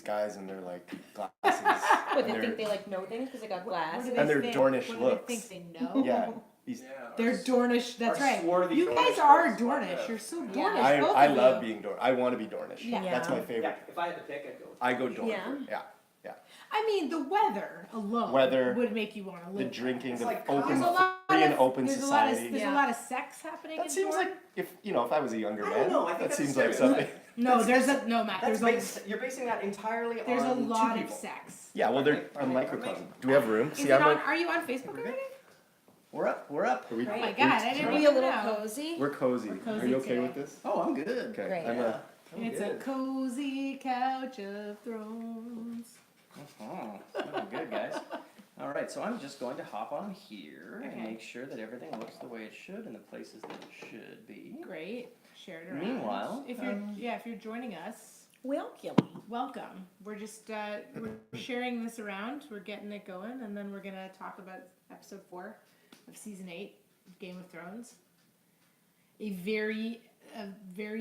guys and they're like glasses. But they and think they like know things because they got glass. What do And they're think? Dornish what looks. Do they think they know? Yeah. These, They're Dornish. That's our right. swarthy You guys Dornish are looks. Dornish. You're so Yeah. Dornish. both I of love you. being Dornish. I want to be Dornish. Yeah. That's my Yeah, favorite. if I had to pick, I'd go. I go Dornish. Yeah. Yeah. I mean, the weather alone Weather, would make you want to live. The there. drinking, It's the like open, There's a lot free and of- open there's society. There's Yeah. a lot of sex happening. That in seems Dorne. like if I was a younger I man, don't know, I think that that's seems a like stereotype. something. No, there's a no, Matt. That's There's you're basing that entirely there's a on lot two of people. sex. Yeah, well, they're a Okay. microcosm. Do we have room? Is See, it I'm on? like, Are you on Facebook Okay. already? We're up. We're up. are we, Oh my Great. God, I didn't Are we even a little know. cozy? We're cozy. We're cozy Are you okay today. with this? Oh, I'm good. Okay. Great. I'm Yeah. I'm It's good. a cozy couch of thrones. Oh, good, guys. All right, so I'm just going to hop on here and Okay. make sure that everything looks the way it should in the places that it should be. Great. Share it around. Meanwhile, if you're joining us, Welcome. welcome. We're just we're sharing this around. We're getting it going, and then we're gonna talk about episode 4 of season 8 of Game of Thrones. A very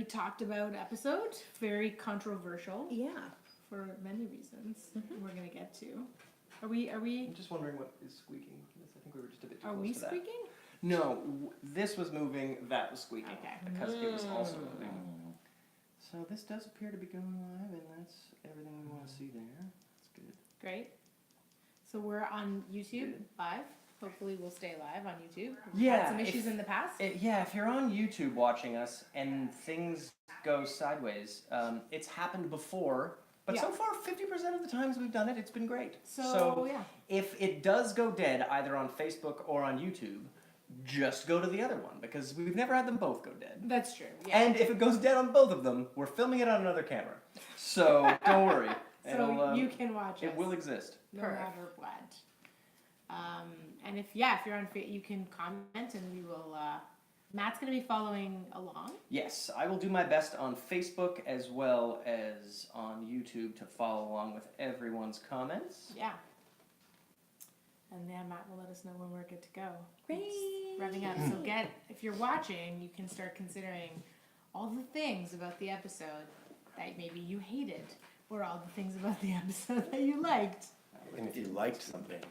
talked about episode, very controversial Yeah. for many reasons. We're gonna get to. Are we I'm just wondering what is squeaking. I think we were just a bit too are close we to that. squeaking? No, this was moving, that was squeaking. Okay. Because it was also moving. So this does appear to be going live, and that's everything we want to see there. That's good. Great. So we're on YouTube Good. live. Hopefully we'll stay live on YouTube. We've Yeah, had some issues if- in the past. Yeah, if you're on YouTube watching us and things go sideways, it's happened before, but Yeah. so far 50% of the times we've done it, it's been great. So yeah. If it does go dead either on Facebook or on YouTube, just go to the other one because we've never had them both go dead. That's true. Yeah. And if it goes dead on both of them, we're filming it on another camera. So don't worry. so you can watch It us will exist. no Perfect. matter what. And if you're on you can comment and we will. Matt's gonna be following along. Yes, I will do my best on Facebook as well as on YouTube to follow along with everyone's comments. Yeah. And then Matt will let us know when we're good to go. Great. It's revving up. So if you're watching, you can start considering all the things about the episode that maybe you hated, or all the things about the episode that you liked. And if you liked something,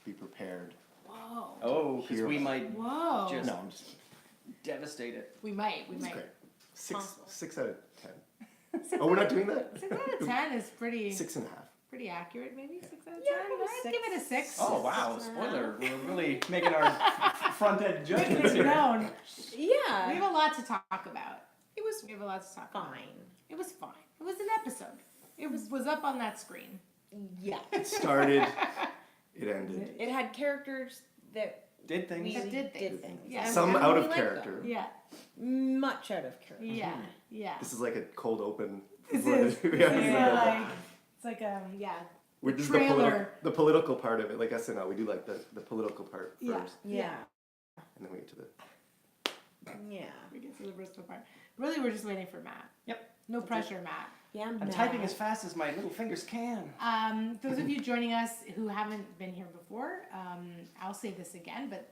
be prepared. Whoa. Oh, because Here. we might Whoa. Just- No, I'm just. devastate it. We might. It's great. Possible. 6 out of 10. Oh, we're not doing that. 6 out of 10 is pretty 6.5. pretty accurate, maybe 6 out of 10. Yeah, maybe I'd six. give it a 6. Oh wow, Six and a spoiler. We're really making our front end judgments It's here. known. We Yeah. have a lot to talk about. We have a lot to talk about. Fine. It was fine. It was an episode. It was up on that screen. Yeah. It started. It ended. It had characters that Did things. we That did did things. things. Yeah. And Some we out of liked character. them. Yeah. Much out of character. Yeah. Yeah. This is like a cold open. This for the- is. yeah, This this is is like it's like yeah. We're just trailer. the political part of it, like SNL. We do like the political part first, Yeah. Yeah. and then we get to the. Yeah. We get to the Bristol part. Really, we're just waiting for Matt. Yep. No That's pressure, Matt. Yeah. I'm typing as fast as my little fingers can. Those of you joining us who haven't been here before, I'll say this again, but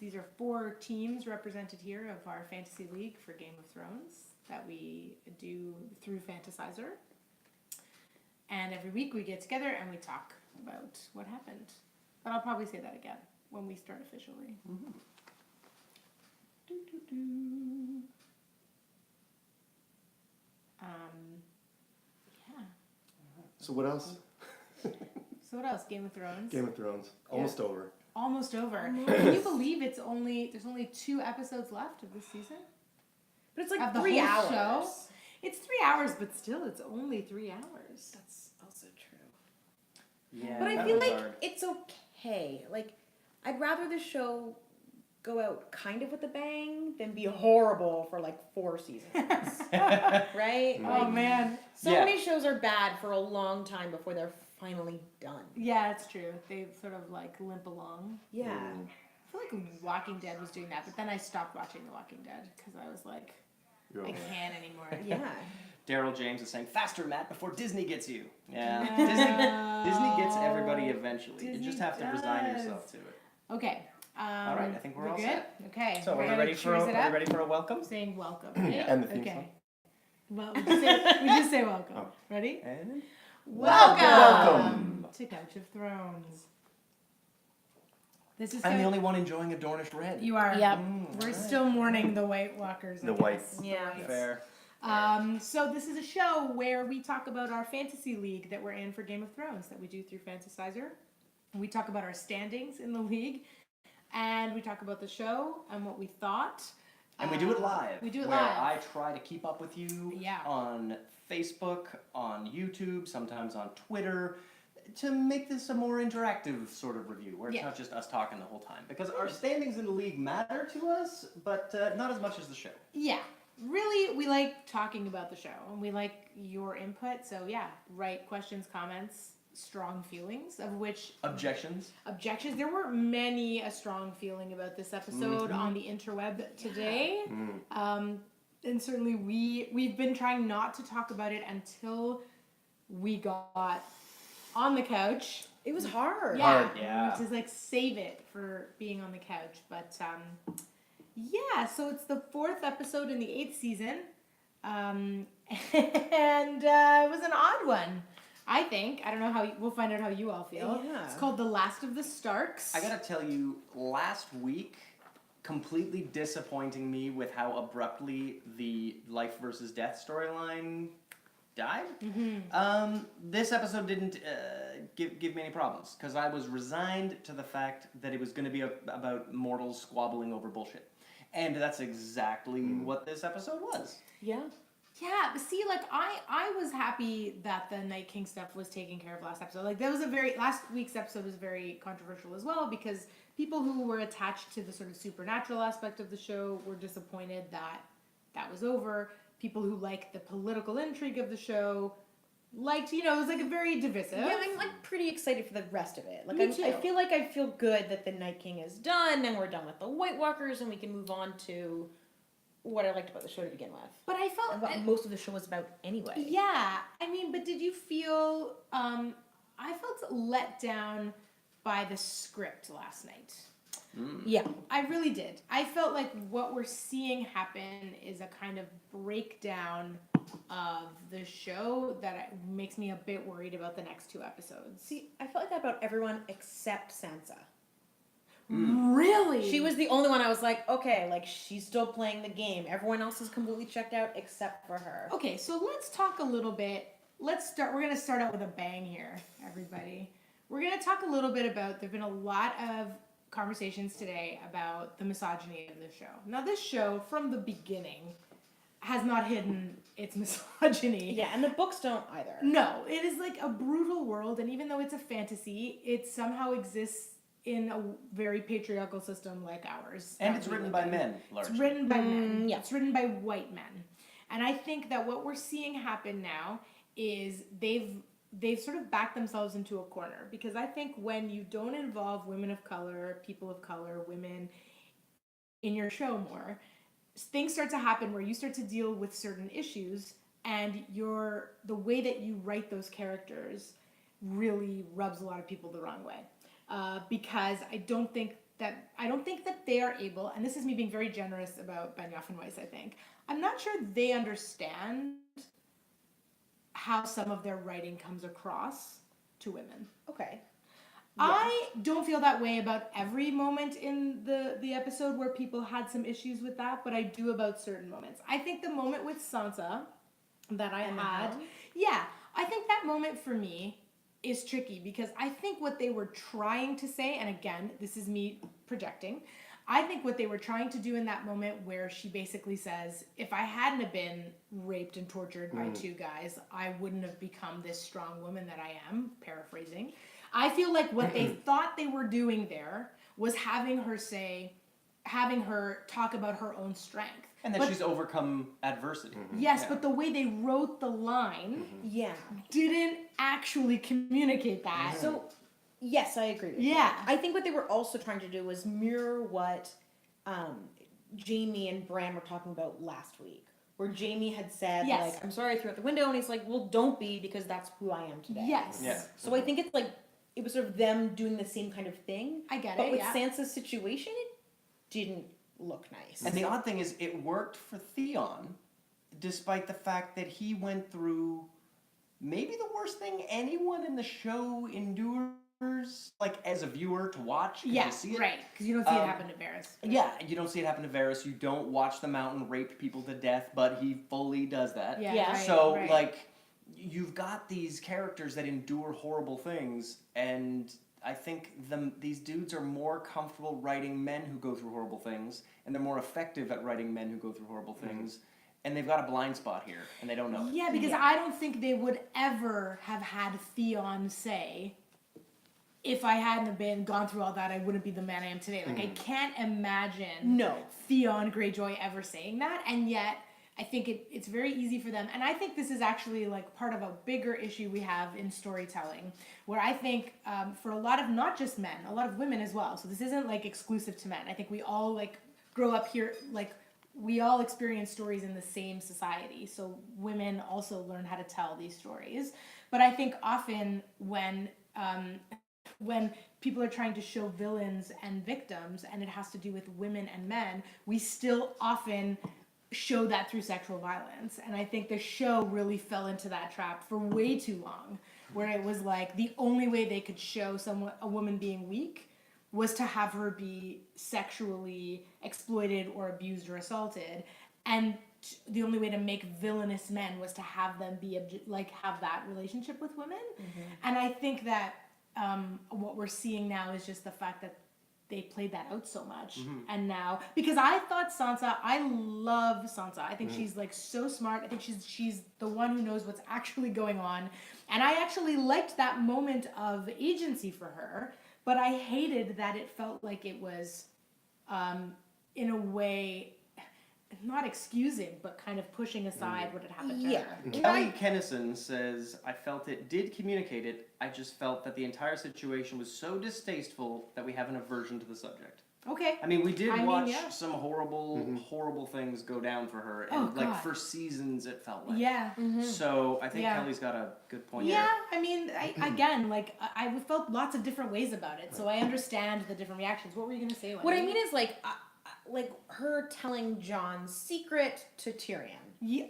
these are 4 teams represented here of our fantasy league for Game of Thrones that we do through Fantasizer. And every week we get together and we talk about what happened. But I'll probably say that again when we start officially. Yeah. So what else? So what else? Game of Thrones. Game of Thrones almost over. Almost over. Almost. Can you believe there's only 2 episodes left of this season? But it's like Of the 3 whole hours. show? It's 3 hours, but still, it's only 3 hours. That's also true. Yeah. But I that feel one's like hard. it's okay. Like, I'd rather the show go out kind of with a bang than be horrible for like 4 seasons. Right? Oh Like, man, so Yeah. many shows are bad for a long time before they're finally done. yeah, it's true. They sort of like limp along. Yeah. I feel like Walking Dead was doing that, but then I stopped watching The Walking Dead because I was like, You're I over. can't anymore. Yeah. Daryl James is saying, "Faster, Matt, before Disney gets you." Yeah, No. Disney gets everybody eventually. Disney you just have to resign does. yourself to it. Okay. All right, I think we're all good. set. Okay. So, we're are you gonna ready for cheers it are you up. ready for a welcome? I'm saying welcome. Right? And the theme okay. song. Well, we just say welcome. Oh. Ready? And Welcome to Couch of Thrones. This is I'm the only one enjoying a Dornish red. You are. Yep. We're still mourning the White Walkers. I The guess. Whites. Yeah. Fair. So this is a show where we talk about our fantasy league that we're in for Game of Thrones that we do through Fantasizer. We talk about our standings in the league, and we talk about the show and what we thought. And we do it live. We do it where live. I try to keep up with you Yeah. on Facebook, on YouTube, sometimes on Twitter, to make this a more interactive sort of review, where it's Yeah. not just us talking the whole time. Because our standings in the league matter to us, but not as much as the show. Yeah. Really, we like talking about the show, and we like your input. So yeah, write questions, comments, strong feelings, of which Objections? objections. There were many a strong feeling about this episode on the interweb today. And certainly we've been trying not to talk about it until we got on the couch. It was hard. Yeah, Hard, yeah. Which is like save it for being on the couch. But yeah, so it's the 4th episode in the 8th season. And it was an odd one, I think. I don't know how, we'll find out how you all feel. Yeah. It's called The Last of the Starks. I gotta tell you, last week, completely disappointing me with how abruptly the life versus death storyline died. This episode didn't give me any problems, because I was resigned to the fact that it was going to be about mortals squabbling over bullshit. And that's exactly what this episode was. Yeah. Yeah, but see, like I was happy that the Night King stuff was taken care of last episode. Like that was last week's episode was very controversial as well, because people who were attached to the sort of supernatural aspect of the show were disappointed that that was over. People who liked the political intrigue of the show liked, it was like a very divisive. Yeah, I'm like pretty excited for the rest of it. Like Me I too. feel like I feel good that the Night King is done and we're done with the White Walkers and we can move on to what I liked about the show to begin with. But I felt And what most of the show was about anyway. Yeah, I mean, but did you feel? I felt let down by the script last night. Yeah. I really did. I felt like what we're seeing happen is a kind of breakdown of the show that makes me a bit worried about the next 2 episodes. See, I felt like that about everyone except Sansa. Really? She was the only one I was like, okay, like she's still playing the game. Everyone else is completely checked out except for her. Okay, so let's talk a little bit. We're going to start out with a bang here, everybody. We're going to talk a little bit about, there have been a lot of conversations today about the misogyny of this show. Now, this show, from the beginning, has not hidden its misogyny. Yeah, and the books don't either. No, it is like a brutal world, and even though it's a fantasy, it somehow exists in a very patriarchal system like ours. And that it's we written live by in. men, It's largely. written by men. yeah. It's written by white men. And I think that what we're seeing happen now is they've sort of backed themselves into a corner, because I think when you don't involve women of color, people of color, women in your show more, things start to happen where you start to deal with certain issues, and the way that you write those characters really rubs a lot of people the wrong way. Because I don't think that they are able, and this is me being very generous about Benioff and Weiss, I think. I'm not sure they understand how some of their writing comes across to women. Okay. I don't feel that way about every moment in the episode where people had some issues with that, but I do about certain moments. I think the moment with Sansa that I And the had, Hound? yeah, I think that moment for me is tricky, because I think what they were trying to say, and again, this is me projecting, I think what they were trying to do in that moment where she basically says, if I hadn't have been raped and tortured by 2 guys, I wouldn't have become this strong woman that I am, paraphrasing. I feel like what they thought they were doing there was having her talk about her own strength. And that But- she's overcome adversity. Yes, Yeah. but the way they wrote the line Yeah. didn't actually communicate that. So, yes, I agree with you. Yeah. I think what they were also trying to do was mirror what Jamie and Bran were talking about last week. Where Jamie had said, Yes. like, I'm sorry I threw out the window, and he's like, well, don't be, because that's who I am today. Yes. Yeah. So I think it's like, it was sort of them doing the same kind of thing. I get But it, with yeah. Sansa's situation, it didn't look nice. And the odd thing is, it worked for Theon, despite the fact that he went through maybe the worst thing anyone in the show endures, like as a viewer to watch. 'Cause Yeah, you see it. right. Because you don't see it happen to Varys. Yeah, you don't see it happen to Varys. You don't watch the Mountain rape people to death, but he fully does that. Yeah. Yeah. Right, So, right. like, you've got these characters that endure horrible things, and I think these dudes are more comfortable writing men who go through horrible things, and they're more effective at writing men who go through horrible things, and they've got a blind spot here, and they don't know it. Yeah, because I don't think they would ever have had Theon say, if I hadn't have been gone through all that, I wouldn't be the man I am today. Like, I can't imagine No. Theon Greyjoy ever saying that, and yet I think it's very easy for them. And I think this is actually like part of a bigger issue we have in storytelling, where I think for a lot of not just men, a lot of women as well. So this isn't like exclusive to men. I think we all like grow up here, like we all experience stories in the same society. So women also learn how to tell these stories. But I think often when people are trying to show villains and victims, and it has to do with women and men, we still often show that through sexual violence. And I think the show really fell into that trap for way too long, where it was like the only way they could show a woman being weak was to have her be sexually exploited or abused or assaulted, and the only way to make villainous men was to have them be have that relationship with women. And I think that what we're seeing now is just the fact that they played that out so much. And now, because I thought Sansa, I love Sansa. I think she's like so smart. I think she's the one who knows what's actually going on. And I actually liked that moment of agency for her, but I hated that it felt like it was, in a way, not excusing, but kind of pushing aside what had happened to her. Kelly Kennison says, I felt it did communicate it. I just felt that the entire situation was so distasteful that we have an aversion to the subject. Okay. I mean, we did I mean, watch yeah. some horrible things go down for her. And, Oh, like, God. for seasons, it felt like. Yeah. So, I think Yeah. Kelly's got a good point Yeah, there. I mean, I felt lots of different ways about it, so I understand the different reactions. What were you going to say, Wendy? What I mean is like her telling John's secret to Tyrion.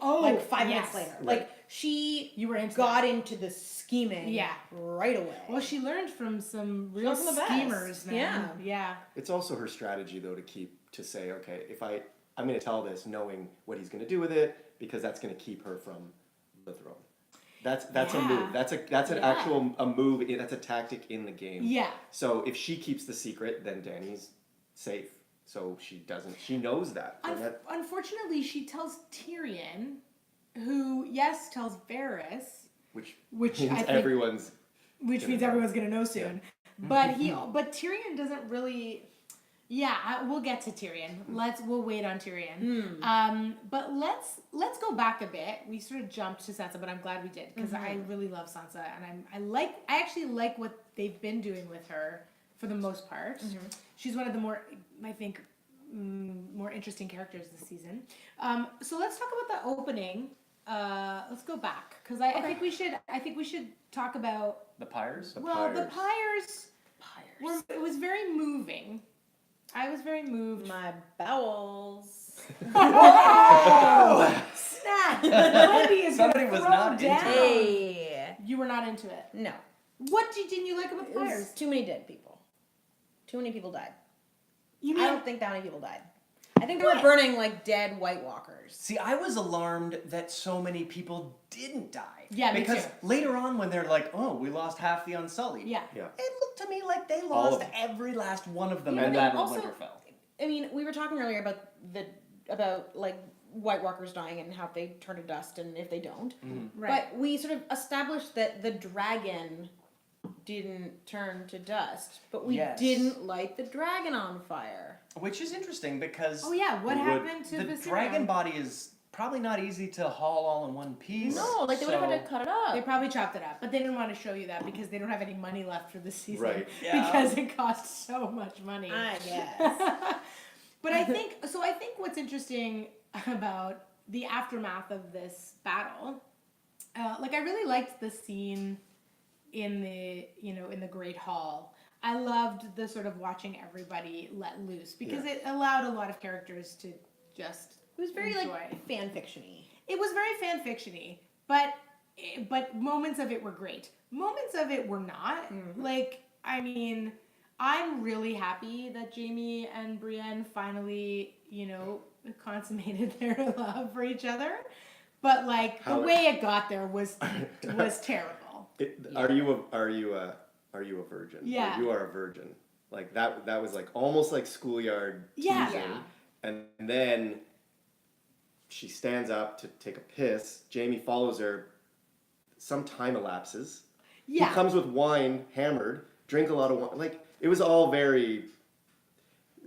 Like 5 minutes later. Right. Like she You were into got into the scheming Yeah. right away. Well, she learned from some real From the best. schemers, man. Yeah. It's also her strategy though to say, okay, if I'm going to tell this knowing what he's going to do with it, because that's going to keep her from the throne. That's a Yeah. move. That's an Yeah. actual a move. That's a tactic in the game. Yeah. So if she keeps the secret, then Dany's safe. So she doesn't. She knows that. And that Unfortunately, she tells Tyrion, who, yes, tells Varys, which which means I think, everyone's. which means everyone's gonna know soon. But but Tyrion doesn't really. Yeah, we'll get to Tyrion. We'll wait on Tyrion. But let's go back a bit. We sort of jumped to Sansa, but I'm glad we did because I really love Sansa, and I actually like what they've been doing with her for the most part. She's one of the more, I think, more interesting characters this season. So let's talk about the opening. Let's go back because I think we should talk about The Pyres? the Pyres. Pyres. It was very moving. I was very moved. My bowels. Oh! Snap! Wendy is Somebody gonna was throw not into down. it. Hey. You were not into it. No. Didn't you like about the It was Pyres? too many dead people. Too many people died. You I mean don't think that many people died. I think they were burning like dead White Walkers. See, I was alarmed that so many people didn't die. Yeah, me because too. later on, when they're like, "Oh, we lost half the Unsullied," Yeah. Yeah. it looked to me like they of lost them. every last one of them Yeah, in but Battle also- of Winterfell. I mean, we were talking earlier about like White Walkers dying and how they turn to dust and if they don't. Right. But we sort of established that the dragon didn't turn to dust, but we Yes. didn't light the dragon on fire. Which is interesting because Oh yeah, what Would- happened to the Viserion? dragon body is probably not easy to haul all in one piece. No, like they would have had to cut it up. They probably chopped it up, but they didn't want to show you that because they don't have any money left for this season. Right. Yeah. Because it cost so much money. I guess. But I think what's interesting about the aftermath of this battle, like I really liked the scene in the Great Hall. I loved the sort of watching everybody let loose because it allowed a lot of characters to just It was very enjoy. like fan fiction-y. It was very fan fiction-y, but but moments of it were great. Moments of it were not. Like, I mean, I'm really happy that Jamie and Brienne finally, consummated their love for each other. But like the way it got there was terrible. Are you a virgin? Yeah. You are a virgin. Like that was like almost like schoolyard Yeah. teasing. Yeah. And then she stands up to take a piss. Jamie follows her. Some time elapses. Yeah. He comes with wine, hammered, drink a lot of wine. Like, it was all very,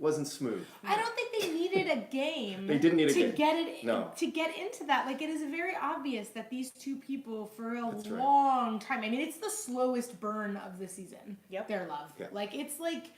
wasn't smooth. I don't think they needed a game. They didn't need a to game. get it No. to get into that. Like, it is very obvious that these two people for a That's right. long time. I mean, it's the slowest burn of the season. Yep. Their love. Yeah. Like, it's like.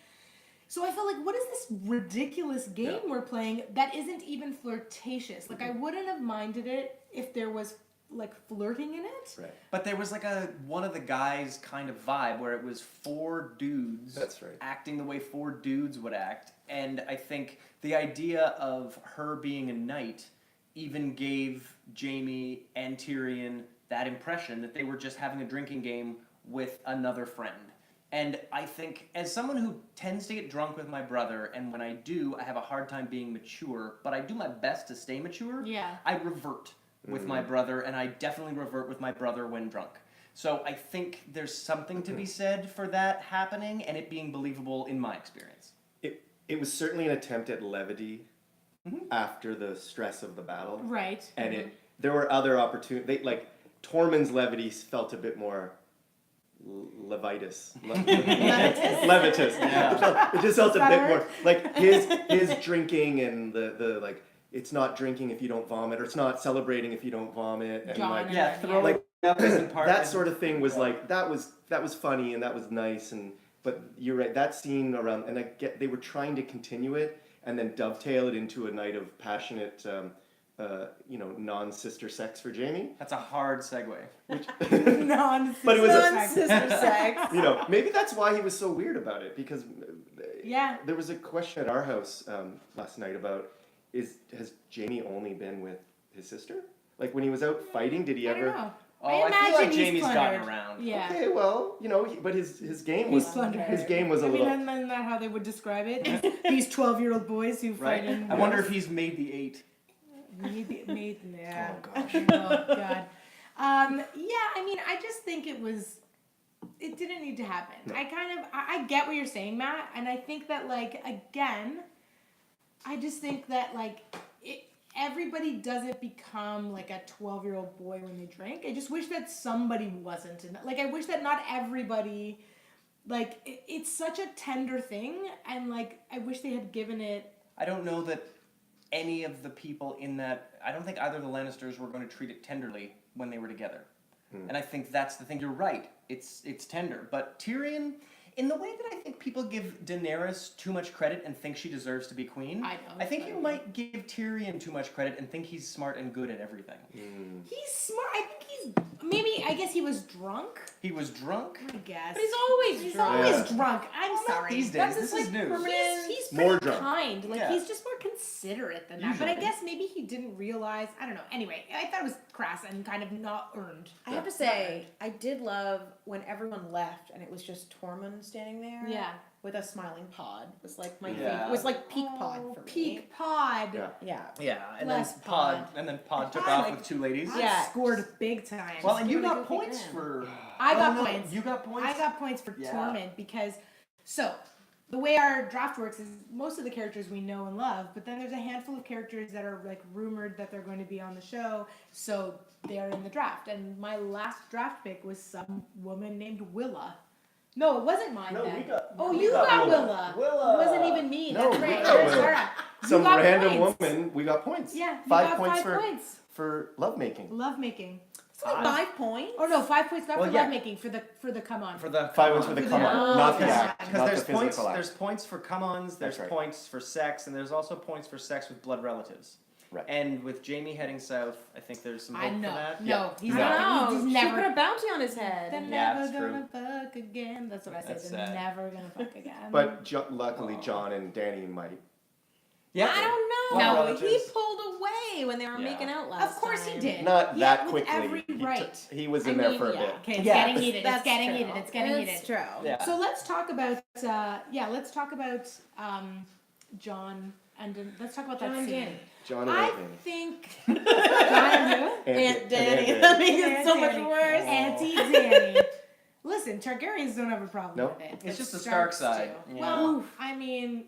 So I felt like, what is this ridiculous game Yeah. we're playing that isn't even flirtatious? Like, I wouldn't have minded it if there was like flirting in it. Right. But there was like a one of the guys kind of vibe where it was four dudes That's right. acting the way four dudes would act. And I think the idea of her being a knight even gave Jamie and Tyrion that impression that they were just having a drinking game with another friend. And I think, as someone who tends to get drunk with my brother, and when I do, I have a hard time being mature, but I do my best to stay mature, Yeah. I revert with my brother, and I definitely revert with my brother when drunk. So I think there's something to be said for that happening, and it being believable in my experience. It was certainly an attempt at levity after the stress of the battle. Right. And there were other opportunities. Like, Tormund's levity felt a bit more levitus. Levitus. Yeah. It just felt a that bit a more word? like his drinking and the like. It's not drinking if you don't vomit, or it's not celebrating if you don't vomit, and John like and- Yeah, throw like up isn't part that of sort of thing was like that was funny and that was nice, and but you're right, that scene around, and I get they were trying to continue it and then dovetail it into a night of passionate non-sister sex for Jamie. That's a hard segue. Non-sister But it was a- sex. Non-sister sex. Maybe that's why he was so weird about it, because Yeah. there was a question at our house last night about has Jamie only been with his sister? Like, when he was out fighting, did he I ever? don't know. Oh, I feel imagine like he's Jamie's gotten plundered. around. Yeah. Okay, well, but his game He's was plundered. his game was a I little. mean, isn't that how they would describe it? These 12-year-old boys who Right? fight in. I wonder if he's made the 8. Made, yeah. Oh, gosh. Oh God. Yeah, I mean, I just think it didn't need to happen. No. I get what you're saying, Matt, and I think that, like, again, I just think that, like, everybody doesn't become like a 12-year-old boy when they drink. I just wish that somebody wasn't. And like, I wish that not everybody, like, it's such a tender thing, and like, I wish they had given it. I don't know that any of the people in that. I don't think either of the Lannisters were going to treat it tenderly when they were together. And I think that's the thing. You're right. It's tender. But Tyrion, in the way that I think people give Daenerys too much credit and think she deserves to be queen, I don't. I think you might give Tyrion too much credit and think he's smart and good at everything. He's smart. I think I guess he was drunk. He was drunk. I guess. But he's always He's drunk. always Yeah. drunk. I'm Well, not sorry. these days. That's This just, is like, news. He's More pretty drunk. kind. Like, Yeah. he's just more considerate than that. But I Usually. guess maybe he didn't realize. I don't know. Anyway, I thought it was crass and kind of not earned. I have to say, I did love when everyone left and it was just Tormund standing there. Yeah. With a smiling pod. It was like my Yeah. favorite. It was like peak pod for me. Peak pod. Yeah. Yeah. Yeah, and Bless then Pod. Pod took I off like- with 2 ladies. I Yeah. scored big time. Well, and you Really got good points weekend. for. I got Oh, no, points. You got points. I got points for Yeah. Tormund because, so, the way our draft works is most of the characters we know and love, but then there's a handful of characters that are like rumored that they're going to be on the show, so they're in the draft. And my last draft pick was some woman named Willa. No, it wasn't mine No, then. we got- oh, we you got got Willa. Willa. Willa. It wasn't even me. No, That's we right. got There's Willa. Sarah. You Some got random points. woman, we got points. Yeah, you 5 got points 5 for points. for lovemaking. Lovemaking. It's like 5 points. Oh no, 5 points not Well, for yeah. lovemaking, for the come on. For the 5 points for the For come the- on, not the okay. act, Because not there's the points. physical act. There's points for come-ons. There's That's right. points for sex, and there's also points for sex with blood relatives. Right. And with Jamie heading south, I think there's some I hope know. for that. No, he's Yeah. not. No, He's she never. put a bounty on his head. They're Yeah, never that's true. gonna fuck again. That's what I said. That's They're sad. never gonna fuck again. Luckily, John and Danny might. Yeah. I don't Blood know. relatives. He pulled away. away when they were Yeah. making out last Of course he time. did. Not Yeah, that with quickly. every He right. he was I in there mean, for a yeah. bit. Okay, it's Yeah. getting heated. It's That's getting true. heated. It's getting It's heated. true. Yeah. So let's talk about let's talk about John and let's talk about that John and scene. Danny. John and I Aunt Danny. think John and who? Aunt Danny. Aunt That Danny. makes it so Aunt much Danny. worse. Auntie Danny. Listen, Targaryens don't have a problem No. with it. It's but just the Stark Starks side. do. Yeah. Well, I mean,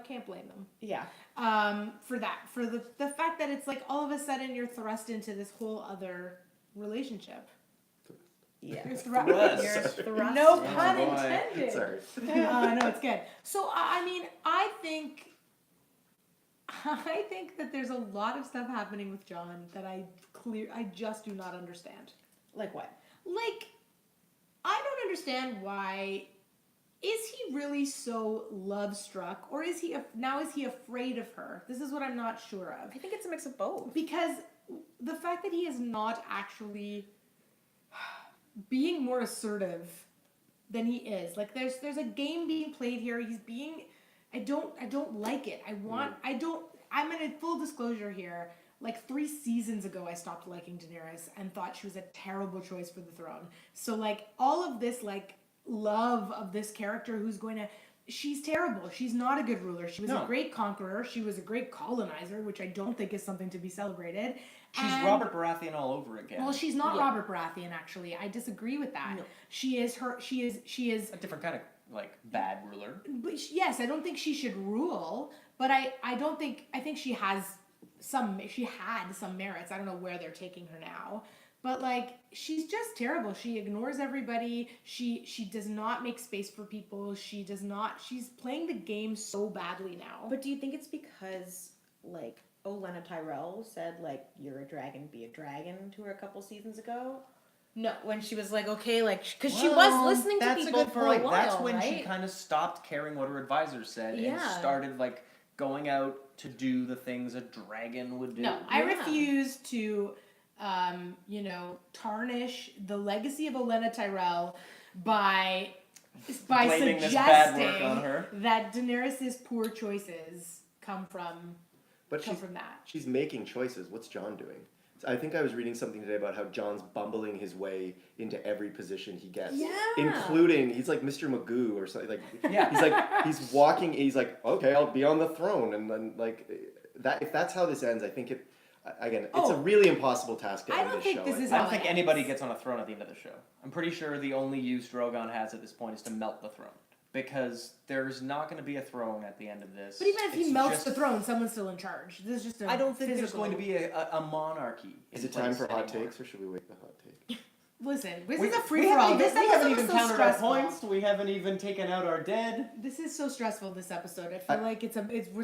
can't blame them. Yeah. For that, for the fact that it's like all of a sudden you're thrust into this whole other relationship. Yeah. You're Thrust. You're thrust No in. pun boy. intended. Sorry. No, it's good. So I mean, I think that there's a lot of stuff happening with John that I just do not understand. Like what? Like, I don't understand why. Is he really so love struck, or is he afraid of her? This is what I'm not sure of. I think it's a mix of both. Because the fact that he is not actually being more assertive than he is, like there's a game being played here. He's being, I don't like it. I'm in a full disclosure here. Like 3 seasons ago, I stopped liking Daenerys and thought she was a terrible choice for the throne. So like all of this like love of this character who's going to, she's terrible. She's not a good ruler. She was No. a great conqueror. She was a great colonizer, which I don't think is something to be celebrated. She's And- Robert Baratheon all over again. Well, she's not Yeah. Robert Baratheon. Actually, I disagree with that. No. She is her. She is. a different kind of like bad ruler. But yes, I don't think she should rule. But I don't think. I think she has some. She had some merits. I don't know where they're taking her now. But like, she's just terrible. She ignores everybody. She does not make space for people. She does not. She's playing the game so badly now. But do you think it's because, like, Olenna Tyrell said, like, you're a dragon, be a dragon to her a couple seasons ago? no. When she was like, okay, like, because she was Well, listening to that's people a good for point. a while, That's when right? she kind of stopped caring what her advisors said and Yeah. started like going out to do the things a dragon would do. No, I Yeah. refuse to, tarnish the legacy of Olenna Tyrell by Blaming this bad work suggesting on her. that Daenerys's poor choices come from But she's that. she's making choices. What's John doing? I think I was reading something today about how John's bumbling his way into every position he gets. Yeah. Including, he's like Mr. Magoo or something. Like, Yeah. he's like, he's walking, he's like, okay, I'll be on the throne. And then, like, that, if that's how this ends, I think again, it's a Oh. really impossible task to I end don't this think show. this is I how don't think it anybody ends. gets on a throne at the end of the show. I'm pretty sure the only use Drogon has at this point is to melt the throne. Because there's not going to be a throne at the end of this. But even if he It's melts just- the throne, someone's still in charge. This is just a I don't think there's physical- going to be a monarchy. Is in it time place for hot anymore. takes, or should we wait the hot take? Listen, this We- is a we free for all. haven't This even- we haven't episode even is so counted our stressful. points. We haven't even taken out our dead. This is so stressful. This episode. I feel like it's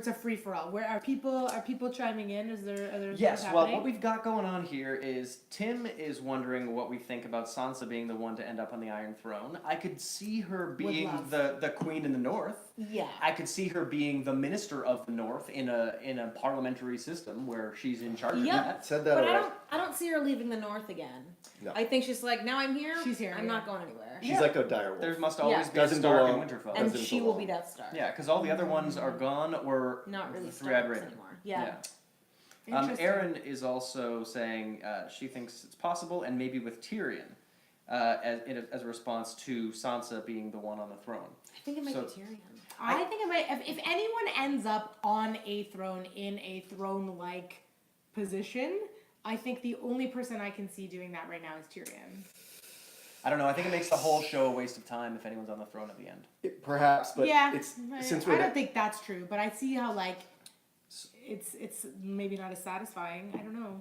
a free for all. Where are people chiming in? Are there Yes, things well, happening? what we've got going on here is Tim is wondering what we think about Sansa being the one to end up on the Iron Throne. I could see her being love. the queen in the North. Yeah. I could see her being the minister of the North in a parliamentary system where she's in charge of Yep. that. Said that But already. I don't see her leaving the North again. No. I think she's like, now I'm here. She's here, I'm yeah. not going anywhere. She's Yeah. like a dire wolf. There must always Yeah. be a Doesn't Stark belong. in Winterfell. And doesn't she will belong. be Death Star. Yeah, because all the other ones are gone or Not really Three-Eyed Starks Raven. anymore. Yeah. Interesting. Erin is also saying she thinks it's possible, and maybe with Tyrion, as a response to Sansa being the one on the throne. I think it might So- be Tyrion. I think it might. If anyone ends up on a throne in a throne-like position, I think the only person I can see doing that right now is Tyrion. I don't know. I think it makes the whole show a waste of time if anyone's on the throne at the end. Perhaps, but yeah, it's I- since I we're don't think that's true, but I see how like it's maybe not as satisfying. I don't know.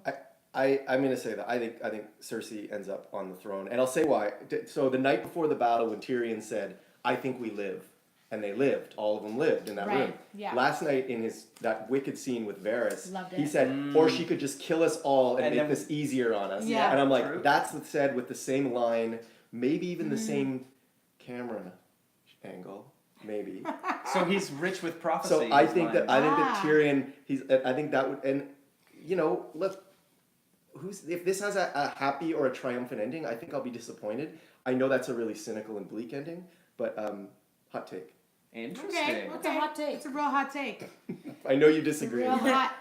I'm gonna say that I think Cersei ends up on the throne, and I'll say why. So the night before the battle, when Tyrion said, "I think we live," and they lived, all of them lived in that Right, room. yeah. Last night in that wicked scene with Varys, Loved he it. said, "Or she could just kill us all and, And make then- this easier on us." Yeah. And I'm like, True. that's said with the same line, maybe even the same camera angle, maybe. So he's rich with prophecy. So I is think mine. that Ah. Tyrion, I think that would, and you know, if this has a happy or a triumphant ending, I think I'll be disappointed. I know that's a really cynical and bleak ending, but hot take. Interesting. Okay, It's a hot take. It's a real hot take. I know you It's a disagree. real hot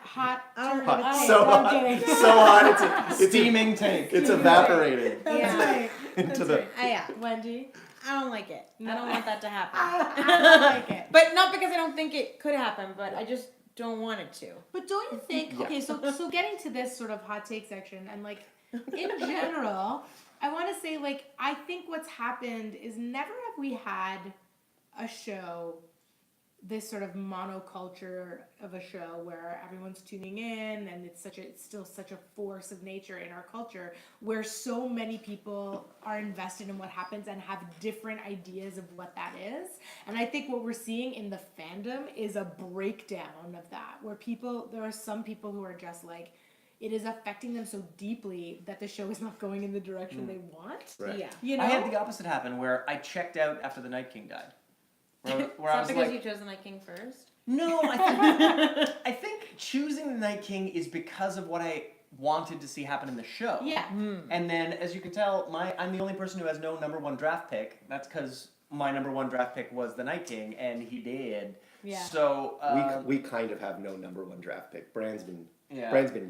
turn Hot. of a take. So No, I'm hot, kidding. so hot. It's Steaming take. it's evaporating That's Yeah. right. into the. Yeah, Wendy, I don't like it. No. I don't want that to happen. I don't like it. But not because I don't think it could happen, but I just don't want it to. But don't you think? Yeah. Okay, so getting to this sort of hot take section, and like in general, I want to say like I think what's happened is never have we had a show, this sort of monoculture of a show where everyone's tuning in and it's still such a force of nature in our culture where so many people are invested in what happens and have different ideas of what that is. And I think what we're seeing in the fandom is a breakdown of that, where there are some people who are just like, it is affecting them so deeply that the show is not going in the direction they want. Right. Yeah. You know? I had the opposite happen where I checked out after the Night King died. Where Is I that was because like, you chose the Night King first? no, I think choosing the Night King is because of what I wanted to see happen in the show. Yeah. And then, as you can tell, I'm the only person who has no number one draft pick. That's because my number one draft pick was the Night King, and he did. Yeah. So We kind of have no number one draft pick. Brand's been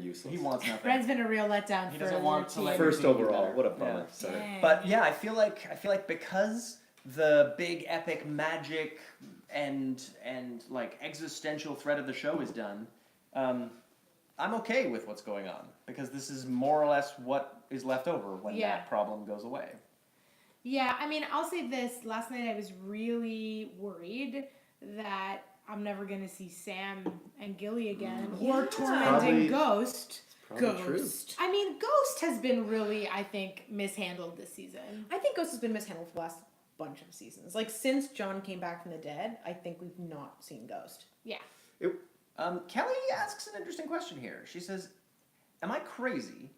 useless. He wants nothing. Brand's been a real letdown He for doesn't want to team. let First your team be overall. better. What a bummer. Yeah. Sorry. Dang. But yeah, I feel like because the big epic magic and like existential threat of the show is done, I'm okay with what's going on because this is more or less what is left over when Yeah. that problem goes away. Yeah, I mean, I'll say this. Last night I was really worried that I'm never going to see Sam and Gilly again or Yeah. tormenting Probably- Ghost. Probably true. Ghost. I mean, Ghost has been really, I think, mishandled this season. I think Ghost has been mishandled for the last bunch of seasons. Like, since John came back from the dead, I think we've not seen Ghost. Yeah. Kelly asks an interesting question here. She says, "Am I crazy,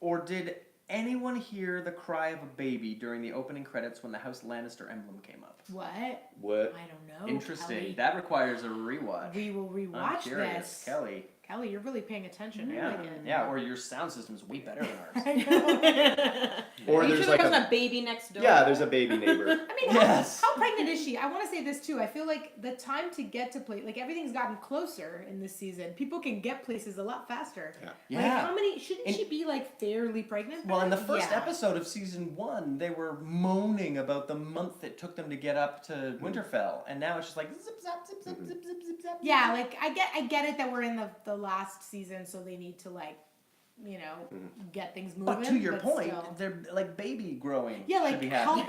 or did anyone hear the cry of a baby during the opening credits when the House Lannister emblem came up?" What? What? I don't know. Interesting. Kelly. That requires a rewatch. We will I'm rewatch curious. this. Kelly. Kelly, you're really paying attention. I Yeah, like it. yeah. Or your sound system's way better than ours. I know. Or Are you there's sure like there a wasn't a baby next door? yeah, there's a baby neighbor. I mean, Yes. how pregnant is she? I want to say this too. I feel like the time to get to place, like everything's gotten closer in this season. People can get places a lot faster. Yeah. Like Yeah. how many? Shouldn't And- she be like fairly pregnant? Well, in the first Yeah. episode of season 1, they were moaning about the month it took them to get up to Winterfell, and now it's just like zip zap zip zip zip zip zip zap. Yeah, like I get it that we're in the last season, so they need to like, you know, get things moving. But to your point, still. they're like baby growing. Yeah, should like be happening.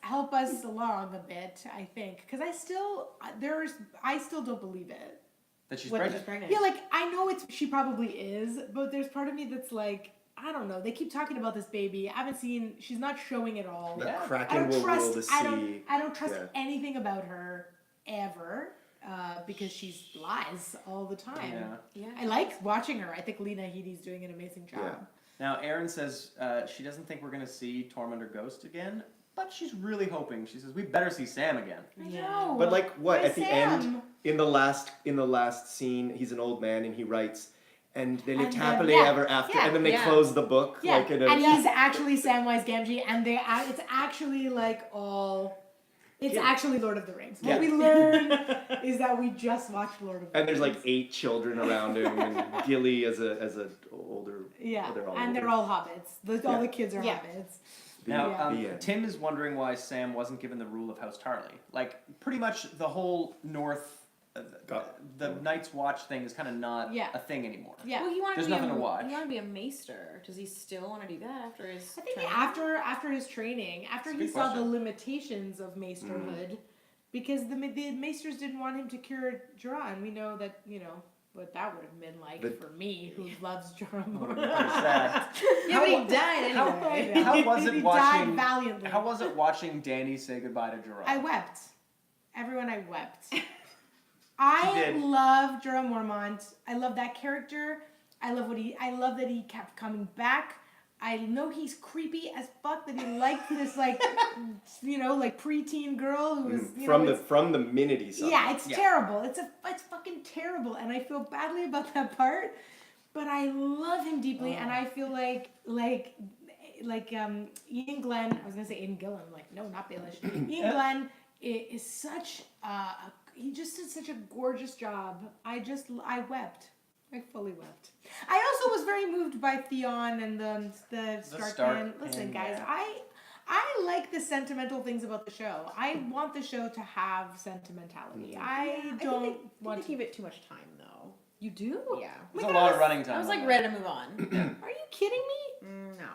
help us along a bit. I think because I still don't believe it. that she's What, pregnant. just pregnant? Yeah, like I know she probably is, but there's part of me that's like, I don't know. They keep talking about this baby. I haven't seen. She's not showing it all. The Yeah. I Kraken don't will trust. rule the sea. I don't trust Yeah. anything about her ever because she lies all the time. Yeah. Yeah. I like watching her. I think Lena Headey's doing an amazing job. Yeah. Now, Erin says she doesn't think we're going to see Tormund or Ghost again, but she's really hoping. She says we better see Sam again. I Yeah. know. But like what Where's at the Sam? end in the last scene, he's an old man and he writes, and they lived And then- happily yeah, ever after, yeah, and then they yeah. close the book Yeah, like in a, and he's actually Samwise Gamgee, and it's actually like all. It's Yeah. actually Lord of the Rings. What Yeah. we learn is that we just watched Lord of the and Rings. there's like 8 children around him, and Gilly as a older. yeah, they're all and they're older. all hobbits. All Yeah. the kids are Yeah. hobbits. Now, Yeah. The end. Tim is wondering why Sam wasn't given the rule of House Tarly. Like, pretty much the whole North, the Night's Watch thing is kind of not Yeah. a thing anymore. Yeah. Well, he wanted There's to be nothing to watch. He wanted to be a maester. Does he still want to do that after his? I think training? after his training, after That's a he good saw the question. limitations of maesterhood, because the maesters didn't want him to cure Jorah, and we know that what that would have been like The- for me, who loves Jorah more. Pretty sad. Yeah, but he died how- anyway. how was it He watching- died valiantly. How was it watching Danny say goodbye to Jorah? I wept. Everyone, I wept. She I did. love Jorah Mormont. I love that character. I love that he kept coming back. I know he's creepy as fuck that he liked this like preteen girl who was from the minute he saw yeah, it. it's Yeah. terrible. It's fucking terrible, and I feel badly about that part. But I love him deeply, and I feel like Ian Glenn. I was gonna say Ian Gillan. Like no, not Baelish. Ian Glenn is such he just did such a gorgeous job. I wept. I fully wept. I also was very moved by Theon and the Stark Stark man. Listen, and, guys, yeah. I like the sentimental things about the show. I want the show to have sentimentality. I don't think want they give it too much time though. You do? Yeah. There's a lot of running time. I was on like that. ready to move on. Are you kidding me? No.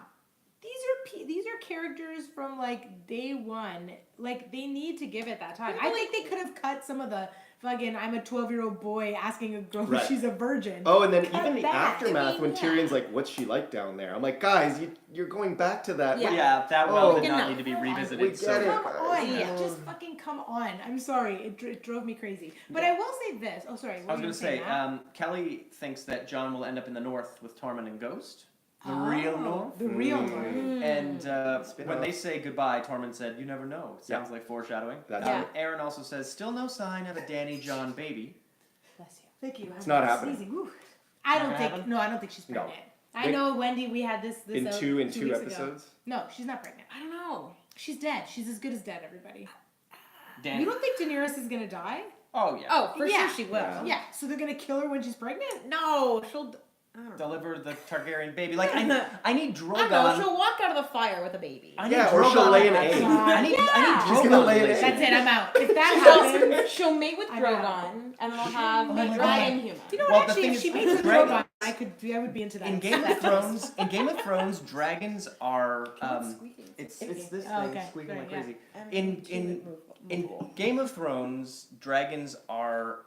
These are characters from like day one. Like they need to give it that time. Yeah, I think they could have cut some of the fucking I'm a 12-year-old boy asking a girl Right. if she's a virgin. Oh, and then Cut even the that. aftermath I mean, when yeah. Tyrion's like, "What's she like down there?" I'm like, "Guys, you're going back to that." Yeah. Yeah, that Oh, well did not enough. need to be Come on. revisited. We so get it. Come on, Yeah. just fucking come on. I'm sorry, it drove me crazy. But I will say this. Oh, sorry. I What was were going you to gonna say, Kelly thinks that John will end up in the north with Tormund and Ghost. The Matt? real Oh, north. The real Mm. north. And Spin when off. they say goodbye, Tormund said, "You never know." Sounds like foreshadowing. That's Yeah. it. Aaron also says, "Still no sign of a Danny John baby." Bless you. Thank you. It's not happening. Sneezing. Woo. I don't Not think. happening? No, I don't think she's No. pregnant. I Wait. know Wendy. We had this In out two weeks ago. episodes. No, she's not pregnant. I don't know. She's dead. She's as good as dead. Everybody. Danny. You don't think Daenerys is gonna die? Oh yeah. Oh, for Yeah. sure she will. Yeah. Yeah. So they're gonna kill her when she's pregnant? No, she'll. I don't know. Deliver the Targaryen baby. Like I need I don't know. Drogon. She'll walk out of the fire with a baby. I need Yeah, or she'll Drogon lay an to have egg. some- I need Yeah. Drogon She's gonna lay an to egg. That's it. I'm out. If that happens, She'll mate with I know. Drogon, and they'll have Oh a my dragon God. human. you know what? Well, the Actually, thing if is, she makes a dragons- Drogon, I would be into that. In Game of Thrones, dragons are it's this Oh, thing okay. squeaking like Sorry, crazy. In Game of Thrones, dragons are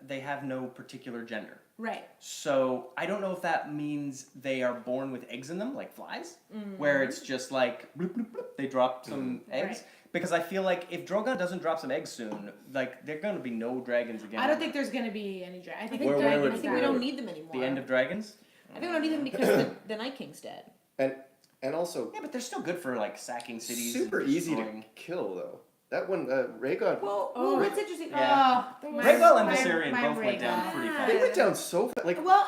they have no particular gender. Right. So I don't know if that means they are born with eggs in them, like flies, where it's just like bloop, bloop, bloop, they drop some eggs. Right. Because I feel like if Drogon doesn't drop some eggs soon, like there are gonna be no dragons again. I don't think there's gonna be any dragon. I think Where dragons would- I think we don't need them anymore. the end of dragons. I think we don't need them because the Night King's dead. And also Yeah, but they're still good for like sacking cities. super and easy to destroying. kill though. That one, Rhaegar, Well, what's interesting? Yeah. Oh, Rhaegal and Viserion both went down Rhaegal. pretty Yeah. fast. they went down so fast. Like, Well,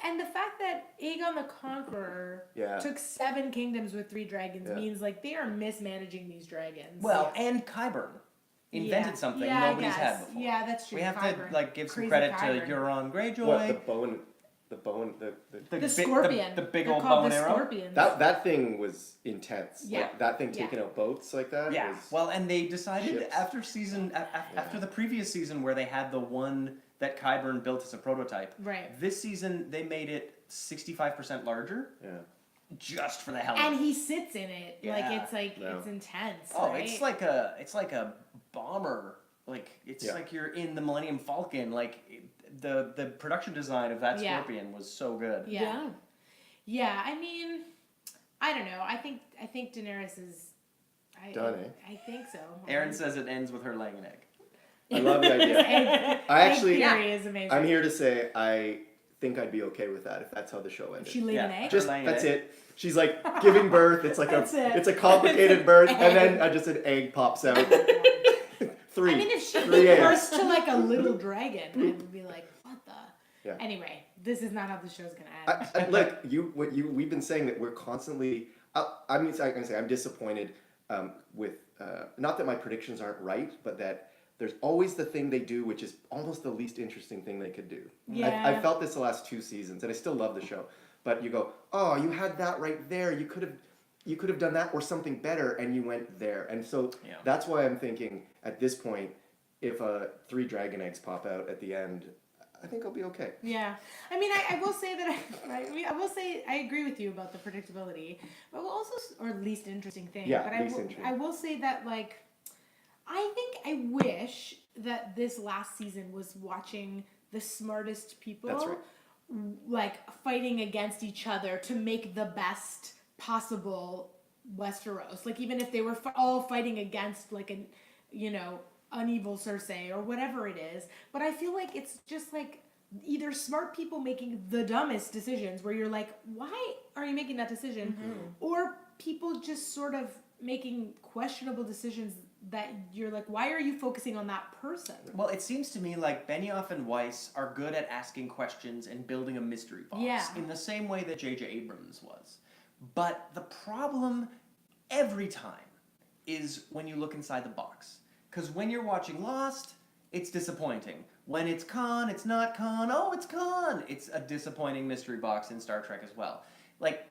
and the fact that Aegon the Conqueror yeah, took 7 kingdoms with 3 dragons Yeah. means like they are mismanaging these dragons. Well, and Qyburn invented Yeah. something Yeah, I nobody's guess. had before. Yeah, that's true. We have Qyburn. to like give some Crazy credit Qyburn. to Euron Greyjoy. what the The scorpion. the big They're old called bow and the arrow. Scorpions. that thing was intense. Yeah. Like, that thing Yeah. taking out boats like that. Yeah. Was, Well, and they decided Ships. after after the previous season where they had the one that Qyburn built as a prototype. Right. This season they made it 65% larger, yeah. just for the hell of And it. he sits in it. Like Yeah. it's like No. it's intense. Oh, right? it's like a bomber. Like it's Yeah. like you're in the Millennium Falcon. Like the production design of that Yeah. Scorpion was so good. Yeah. Yeah, I mean, I don't know. I think Daenerys is. Done, eh? I think so. Aaron says it ends with her laying an egg. I love the idea. Egg, I actually- egg theory is amazing. I'm here to say I think I'd be okay with that if that's how the show ended. She laid an Yeah. egg. Just laying that's an it. She's like giving birth. It's like That's it. it's a complicated birth, and then just an egg pops out. Three. I mean, if she Three gave eggs. birth to like a little dragon, I would be like, what the? Yeah. Anyway, this is not how the show's gonna end. Look, we've been saying that we're constantly. I'm gonna say I'm disappointed with not that my predictions aren't right, but that there's always the thing they do, which is almost the least interesting thing they could do. Yeah. I felt this the last 2 seasons, and I still love the show. But you go, oh, you had that right there. You could have done that or something better, and you went there. And so Yeah. that's why I'm thinking at this point, if 3 dragon eggs pop out at the end, I think I'll be okay. Yeah, I mean, I will say that I will say I agree with you about the predictability, but we'll also or least interesting thing. Yeah, but least interesting. I will say that like, I think I wish that this last season was watching the smartest people, That's right. like fighting against each other to make the best possible Westeros. Like even if they were all fighting against like an, an evil Cersei or whatever it is. But I feel like it's just like either smart people making the dumbest decisions where you're like, why are you making that decision? Or people just sort of making questionable decisions that you're like, why are you focusing on that person? Well, it seems to me like Benioff and Weiss are good at asking questions and building a mystery box Yeah. in the same way that J.J. Abrams was. But the problem every time is when you look inside the box. Because when you're watching Lost, it's disappointing. When it's Khan, it's not Khan. Oh, it's Khan. It's a disappointing mystery box in Star Trek as well. Like,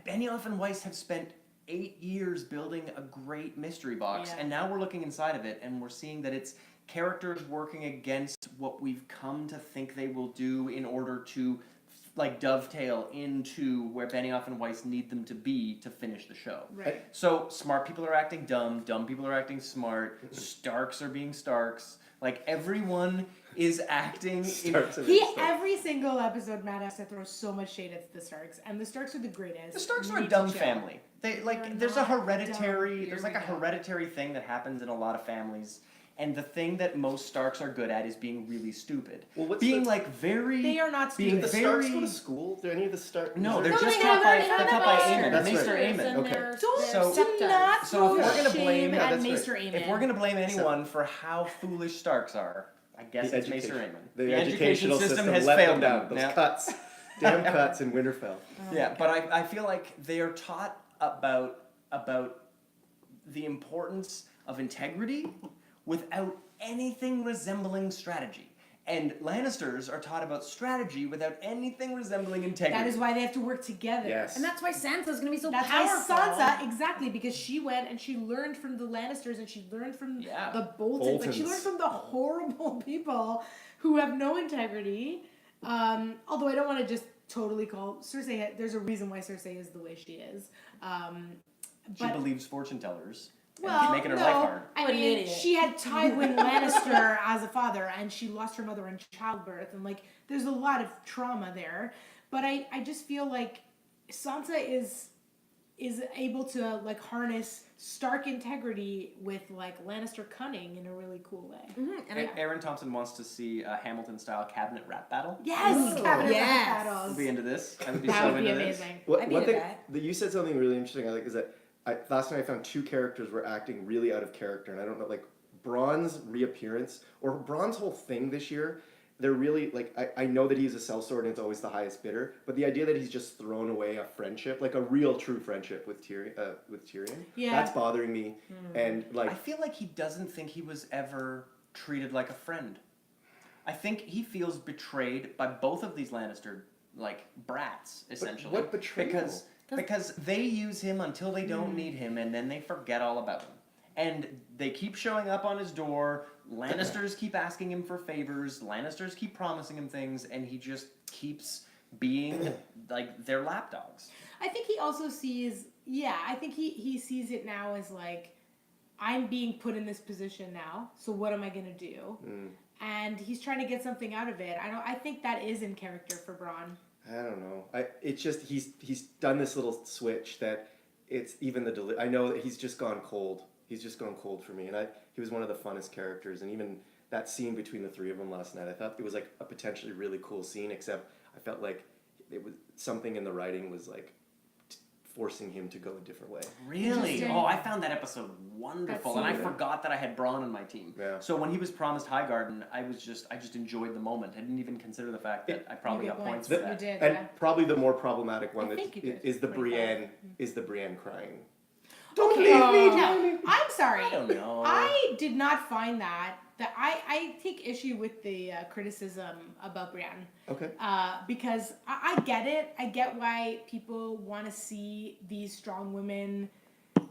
Benioff and Weiss have spent 8 years building a great mystery box, Yeah. and now we're looking inside of it, and we're seeing that it's characters working against what we've come to think they will do in order to like dovetail into where Benioff and Weiss need them to be to finish the show. Right. So smart people are acting dumb, dumb people are acting smart, Starks are being Starks. Like everyone is acting in Starks and He Starks. every single episode, Matt has to throw so much shade at the Starks, and the Starks are the greatest. the Starks are a Need to dumb chill. family. They like They're there's a not hereditary dumb. there's Here like a we go. hereditary thing that happens in a lot of families. And the thing that most Starks are good at is being really stupid. Well, what's being the- like very They are not being Do stupid. the Starks very go to school? Do any of the Starks? No, is they're there- just they taught by have they're taught by masters. Aemon. That's Maester right. Aemon. Okay. Don't So- do not so if throw we're gonna shame blame- Yeah, at that's Maester right. Aemon. If we're gonna blame anyone for how foolish Starks are, I guess The it's Maester education- Aemon. The educational system has let failed them down. them. Those Yeah. cuts. Damn cuts in Winterfell. Yeah, but I feel like they are taught about the importance of integrity without anything resembling strategy. And Lannisters are taught about strategy without anything resembling integrity. That is why they have to work together. Yes. And that's why Sansa's gonna be so That's powerful. why Sansa, exactly, because she went and she learned from the Lannisters and she learned from Yeah. the Boltons. Like she Boltons. learned from the horrible people who have no integrity. Although I don't want to just totally call Cersei. There's a reason why Cersei is the way she is. she But believes fortune tellers and well, keep making her no, life hard. I What an mean, idiot. she had Tywin Lannister as a father, and she lost her mother in childbirth, and like, there's a lot of trauma there. But I just feel like Sansa is able to like harness Stark integrity with like Lannister cunning in a really cool way. Mhm, and I, Aaron Thompson wants to see a Hamilton-style cabinet rap battle. Yes, Ooh, cabinet yes. battles. I'd be into this. I would be That so would be into this. amazing. What, I'd be one into thing that. that you said something really interesting. I like is that last night I found two characters were acting really out of character, and I don't know, like Bronn's reappearance or Bronn's whole thing this year. They're really like I know that he's a sellsword and it's always the highest bidder, but the idea that he's just thrown away a friendship, like a real true friendship with Tyrion, Yeah. that's bothering me. And like I feel like he doesn't think he was ever treated like a friend. I think he feels betrayed by both of these Lannister like brats, essentially. what betrayal? Because they use him until they don't need him, and then they forget all about him. And they keep showing up on his door. Lannisters keep asking him for favors. Lannisters keep promising him things, and he just keeps being like their lapdogs. I think he also sees, I think he sees it now as like, I'm being put in this position now, so what am I gonna do? And he's trying to get something out of it. I think that is in character for Bronn. I don't know. It's just he's done this little switch that it's even the I know that he's just gone cold. He's just gone cold for me, and he was one of the funnest characters, and even that scene between the three of them last night, I thought it was like a potentially really cool scene. Except I felt like it was something in the writing was like forcing him to go a different way. Really? Interesting. Oh, I found that episode wonderful, and I so good. forgot that I had Braun on my team. Yeah. So when he was promised Highgarden, I just enjoyed the moment. I didn't even consider the fact that I probably You got get points points. for that. You did, And yeah. probably the more problematic one I think you did. is the 25. Brienne crying. Don't leave me, No, I'm sorry. I don't know. I did not find that. I take issue with the criticism about Brienne. Okay. Because I get it. I get why people want to see these strong women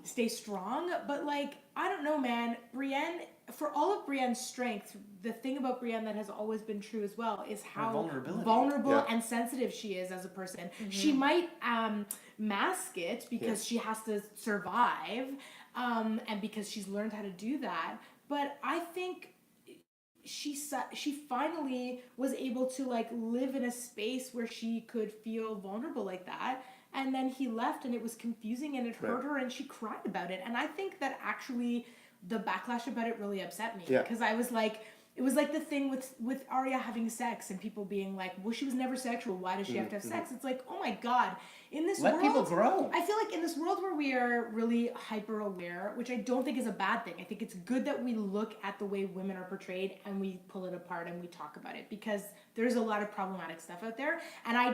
stay strong. But, like, I don't know, man. Brienne, for all of Brienne's strength, the thing about Brienne that has always been true as well is how vulnerability. vulnerable Yeah. and sensitive she is as a person. She might mask it because she has to survive and because she's learned how to do that. But I think she finally was able to like live in a space where she could feel vulnerable like that, and then he left and it was confusing and it hurt her and she cried about it. And I think that actually the backlash about it really upset me, Yeah. because I was like, it was like the thing with Arya having sex and people being like, well, she was never sexual, why does she have to have sex? It's like, oh my god, in this Let world, people grow. I feel like in this world where we are really hyper aware, which I don't think is a bad thing. I think it's good that we look at the way women are portrayed and we pull it apart and we talk about it, because there's a lot of problematic stuff out there. And I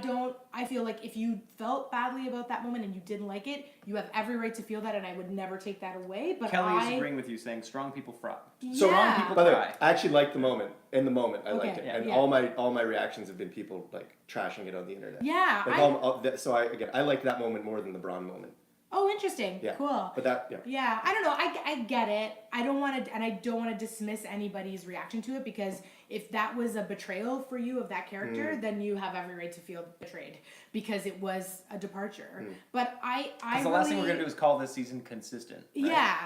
feel like if you felt badly about that moment and you didn't like it, you have every right to feel that, and I would never take that away. But Kelly is agreeing with you, saying strong people fry. So Strong people By the way, cry. I actually liked the moment. In the moment, I liked it, Okay, and yeah. all my reactions have been people like trashing it on the internet. Yeah, Like so I liked that moment more than the Braun moment. oh, interesting. Yeah. Cool. But that, yeah. Yeah, I don't know. I get it. I don't want to, and I don't want to dismiss anybody's reaction to it, because if that was a betrayal for you of that character, then you have every right to feel betrayed because it was a departure. But I Because the last thing we're gonna do is call this season consistent. Right? Yeah,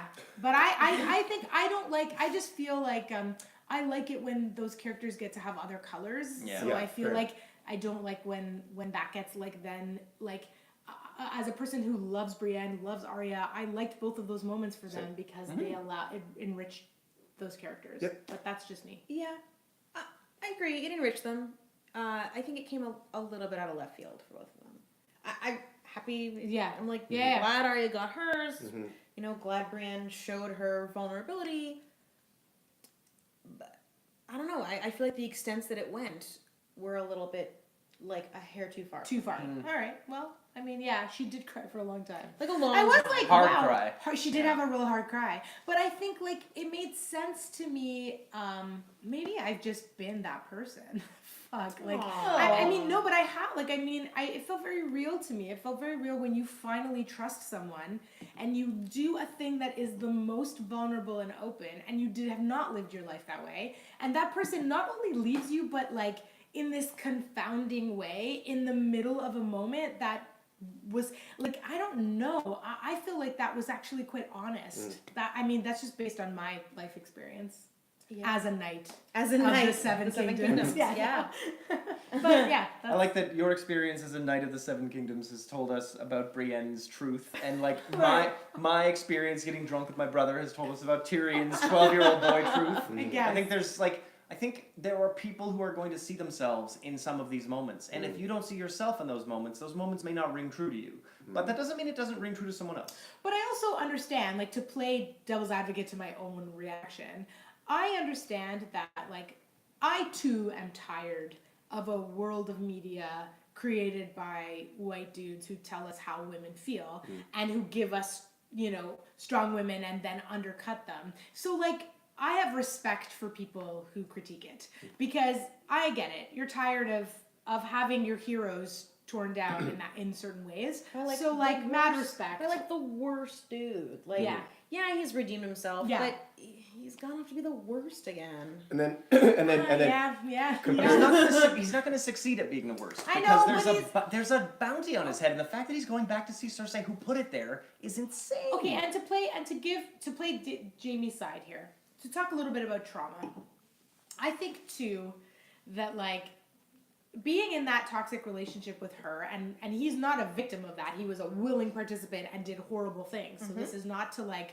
but I think I don't like. I just feel like I like it when those characters get to have other colors. Yeah. So Yeah, I feel fair. like I don't like when that gets like then like. As a person who loves Brienne, loves Arya, I liked both of those moments for them because they enriched those characters. Yep. But that's just me. Yeah, I agree. It enriched them. I think it came a little bit out of left field for both of them. I'm happy. Yeah. I'm like, Yeah. glad Arya got hers. Mm-hmm. You know, glad Brienne showed her vulnerability. But I don't know. I feel like the extents that it went were a little bit like a hair too far. Too far. All right. Well, I mean, yeah, she did cry for a long time. Like a long. I was like, Hard wow. cry. She did have a real hard cry. But I think, like, it made sense to me. Maybe I've just been that person. Fuck. Like, I mean, no, but I have. Like, I mean, it felt very real to me. It felt very real when you finally trust someone and you do a thing that is the most vulnerable and open, and you have not lived your life that way. And that person not only leaves you, but, like, in this confounding way, in the middle of a moment that was like, I don't know. I feel like that was actually quite honest. That, I mean, that's just based on my life experience as a knight. As a of knight the Seven Kingdoms. Yeah. But yeah, I like that your experience as a Knight of the Seven Kingdoms has told us about Brienne's truth, and like my experience getting drunk with my brother has told us about Tyrion's 12-year-old boy truth. Yes. I think there are people who are going to see themselves in some of these moments, and if you don't see yourself in those moments may not ring true to you. But that doesn't mean it doesn't ring true to someone else. But I also understand, like, to play devil's advocate to my own reaction, I understand that, like, I too am tired of a world of media created by white dudes who tell us how women feel and who give us, you know, strong women and then undercut them. So, like, I have respect for people who critique it because I get it. You're tired of having your heroes torn down in certain ways. So like mad respect. By like the worst dude. Like yeah, he's redeemed himself, but he's gonna have to be the worst again. And then He's not going to succeed at being the worst. I Because know, there's a bounty on his head, and the fact that he's going back to see Cersei, who put it there, is insane. Okay, and to play Jamie's side here, to talk a little bit about trauma. I think too that like being in that toxic relationship with her, and he's not a victim of that. He was a willing participant and did horrible things. So this is not to like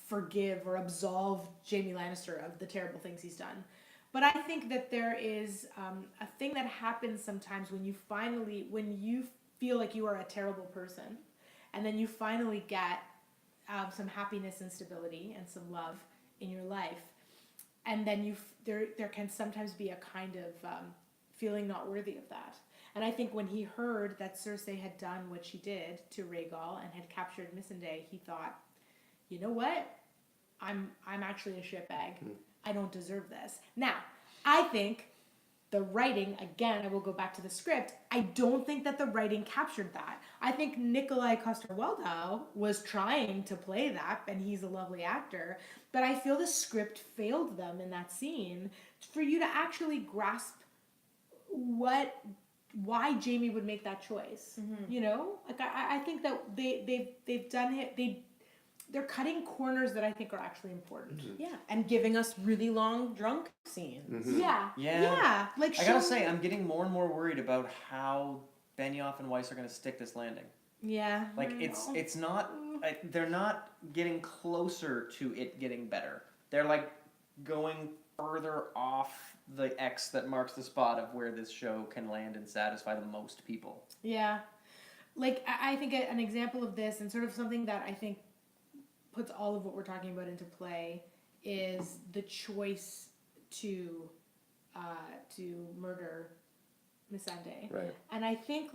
forgive or absolve Jamie Lannister of the terrible things he's done. But I think that there is a thing that happens sometimes when you feel like you are a terrible person, and then you finally get some happiness and stability and some love in your life, and then there can sometimes be a kind of feeling not worthy of that. And I think when he heard that Cersei had done what she did to Rhaegal and had captured Missandei, he thought, you know what? I'm actually a shitbag. I don't deserve this. Now, I think the writing, again, I will go back to the script, I don't think that the writing captured that. I think Nikolai Coster-Waldau was trying to play that, and he's a lovely actor, but I feel the script failed them in that scene for you to actually grasp why Jamie would make that choice. You know? Like I think that they've done it, they're cutting corners that I think are actually important. Yeah, and giving us really long drunk scenes. Yeah. Like I gotta say, I'm getting more and more worried about how Benioff and Weiss are gonna stick this landing. Yeah. Like it's not. They're not getting closer to it getting better. They're like going further off the X that marks the spot of where this show can land and satisfy the most people. Yeah. like I think an example of this, and sort of something that I think puts all of what we're talking about into play, is the choice to murder Missandei. Right. And I think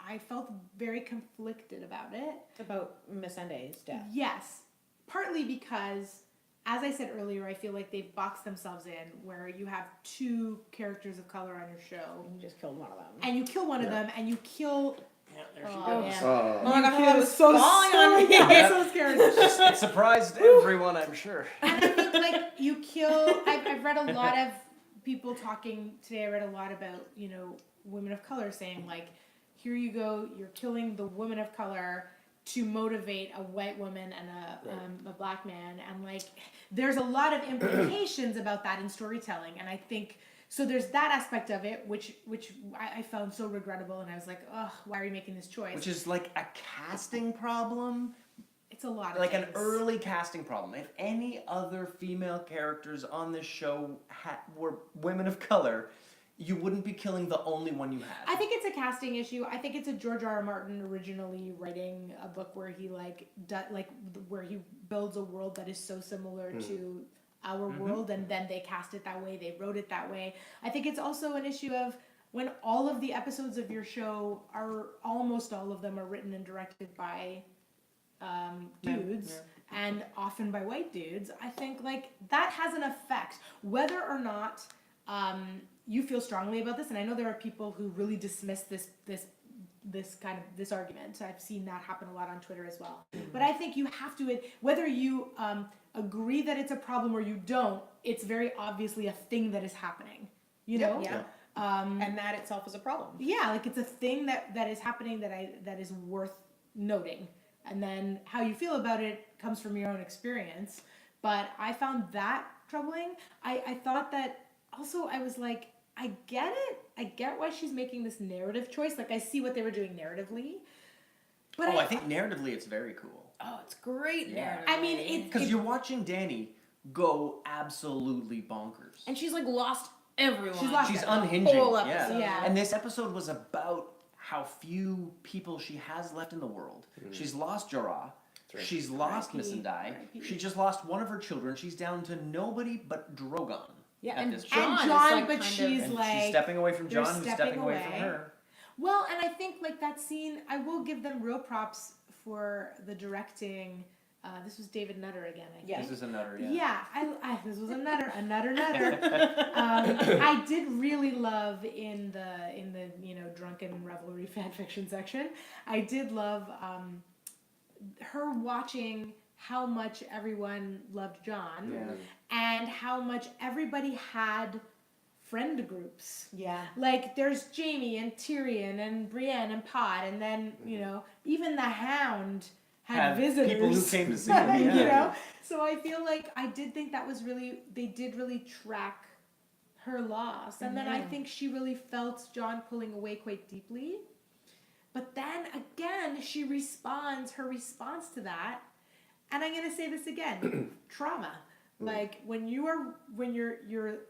I felt very conflicted about it. About Missandei's death. Yes, partly because, as I said earlier, I feel like they've boxed themselves in where you have two characters of color on your show, You just killed one of them. and you kill one of them, and you kill. Yeah, there she Oh, goes. man. Oh. Oh my god, You I was so falling on me. I'm so scared. It surprised everyone, I'm sure. And I think you kill. I've read a lot of people talking today. I read a lot about women of color saying here you go, you're killing the women of color to motivate a white woman and a black man, and there's a lot of implications about that in storytelling, and I think. So there's that aspect of it, which I found so regrettable, and I was like, ugh, why are you making this choice? Which is like a casting problem. It's a lot of Like things. an early casting problem. If any other female characters on this show were women of color, you wouldn't be killing the only one you had. I think it's a casting issue. I think it's a George R. R. Martin originally writing a book where he where he builds a world that is so similar to our world, and then they cast it that way. They wrote it that way. I think it's also an issue of when all of the episodes of your show almost all of them are written and directed by dudes, and often by white dudes. I think that has an effect, whether or not you feel strongly about this. And I know there are people who really dismiss this argument. I've seen that happen a lot on Twitter as well. But I think you have to, whether you agree that it's a problem or you don't, it's very obviously a thing that is happening. You know? Yeah. And that itself is a problem. Yeah, it's a thing that is happening that is worth noting. And then how you feel about it comes from your own experience. But I found that troubling. I thought that also I was like, I get it. I get why she's making this narrative choice. I see what they were doing narratively. But I think narratively it's very cool. Oh, it's great. Yeah. I mean, Because you're watching Dani go absolutely bonkers. And she's lost everyone. She's unhinging. whole Yeah. episode. Yeah. And this episode was about how few people she has left in the world. She's lost Jorah. right. She's lost R.I.P. Missandei. R.I.P. She just lost one of her children. She's down to nobody but Drogon. Yeah, at and this John, point. And John, is but kind she's of, And like, she's stepping away from they're John, who's stepping stepping away away. from her. Well, and I think that scene, I will give them real props for the directing. This was David Nutter again, I think. Yeah. This is a nutter, yeah. Yeah, I this was a nutter. I did really love in the drunken revelry fan fiction section. I did love her watching how much everyone loved John, Yeah. and how much everybody had friend groups. Yeah. There's Jamie and Tyrion and Brienne and Pod, and then even the Hound had visitors. people who came to see him. Yeah. You know, so I feel like I did think that was they did really track her loss, and then I think she really felt John pulling away quite deeply. But then again, her response to that, and I'm gonna say this again, trauma. When your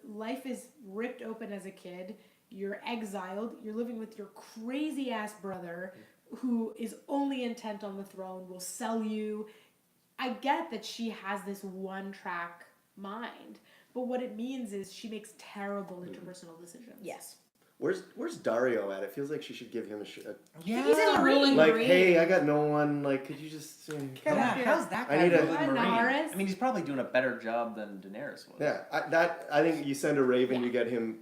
life is ripped open as a kid, you're exiled, you're living with your crazy ass brother who is only intent on the throne, will sell you. I get that she has this one track mind, but what it means is she makes terrible interpersonal decisions. Yes. Where's Dario at? It feels like she should give him Yeah. He's in the ruling like, Marine. hey, I got no one. Could you just? Yeah, how's that I guy need a- ruling Marine? Daenerys? I mean, he's probably doing a better job than Daenerys was. Yeah, I think you send a raven, you get him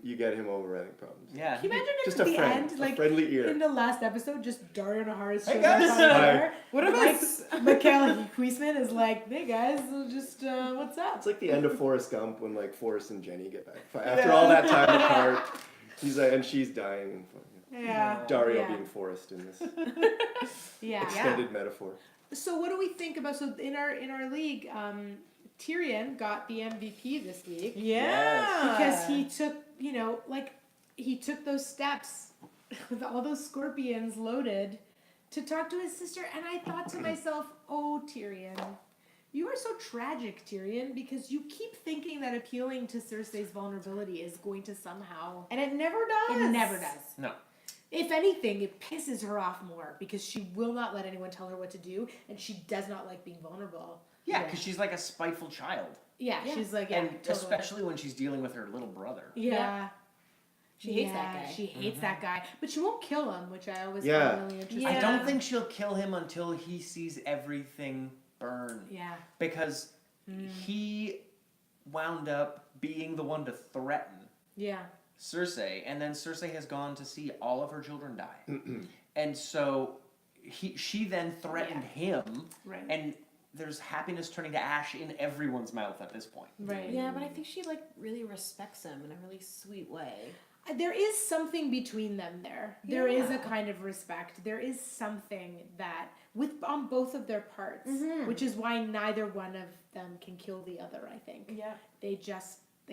over. I think problems. Yeah. Can you imagine if Just at a the friend, end, a friendly ear. in the last episode, just Dario Naharis Hey, shows guys. up on Hi. there. What about Michaela Huisman is like, hey guys, just what's up? It's like the end of Forrest Gump when Forrest and Jenny get back after all that time apart. He's and she's dying. Yeah. Dario Yeah. being Forrest in this Yeah. extended metaphor. So what do we think about? So in our league, Tyrion got the MVP this week Yeah. because he took he took those steps with all those scorpions loaded to talk to his sister, and I thought to myself, oh Tyrion, you are so tragic, Tyrion, because you keep thinking that appealing to Cersei's vulnerability is going to somehow. And it never does. It never does. No. If anything, it pisses her off more because she will not let anyone tell her what to do, and she does not like being vulnerable. Yeah, because she's like a spiteful child. Yeah, Yeah. she's like, yeah, And totally. especially when she's dealing with her little brother. Yeah. She hates that guy. She hates that guy, but she won't kill him, which I always Yeah. find really interesting. Yeah. I don't think she'll kill him until he sees everything burn. Yeah. Because he wound up being the one to threaten Yeah. Cersei, and then Cersei has gone to see all of her children die. And so she then threatened him, Right. and there's happiness turning to ash in everyone's mouth at this point. Right. Yeah, but I think she like really respects him in a really sweet way. There is something between them there. There is a Yeah. kind of respect. There is something that on both of their parts, Mhm. which is why neither one of them can kill the other. I think Yeah. they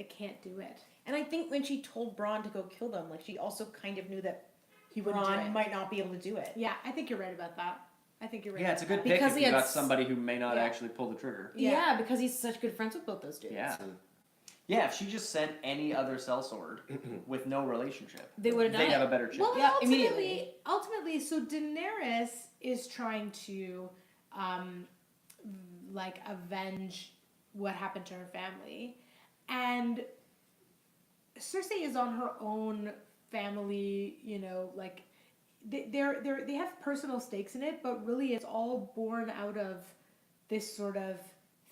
can't do it. And I think when she told Braun to go kill them, like she also kind of knew that He wouldn't do Braun it. might not be able to do it. Yeah, I think you're right about that. I think you're right. Yeah, it's a about good that. pick Because if he you had got somebody who may not Yeah. actually pull the trigger. Yeah. Yeah, because he's such good friends with both those dudes. Yeah. Yeah, if she just sent any other sellsword with no relationship, They would've done they'd it. have a better chance. Well, Yeah, ultimately, so Daenerys is trying to, like, avenge what happened to her family, and Cersei is on her own family. You know, like they have personal stakes in it, but really it's all born out of this sort of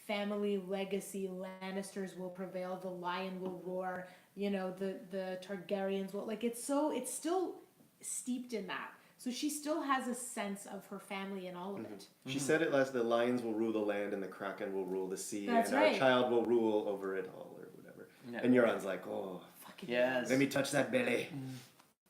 family legacy. Lannisters will prevail, the lion will roar, you know, the Targaryens will, like, it's still steeped in that. So she still has a sense of her family and all of it. She said it last, the lions will rule the land and the kraken will rule the sea, That's and right. our child will rule over it all, or whatever. Yeah. And Euron's like, oh, Fucking Yes. let me touch that belly.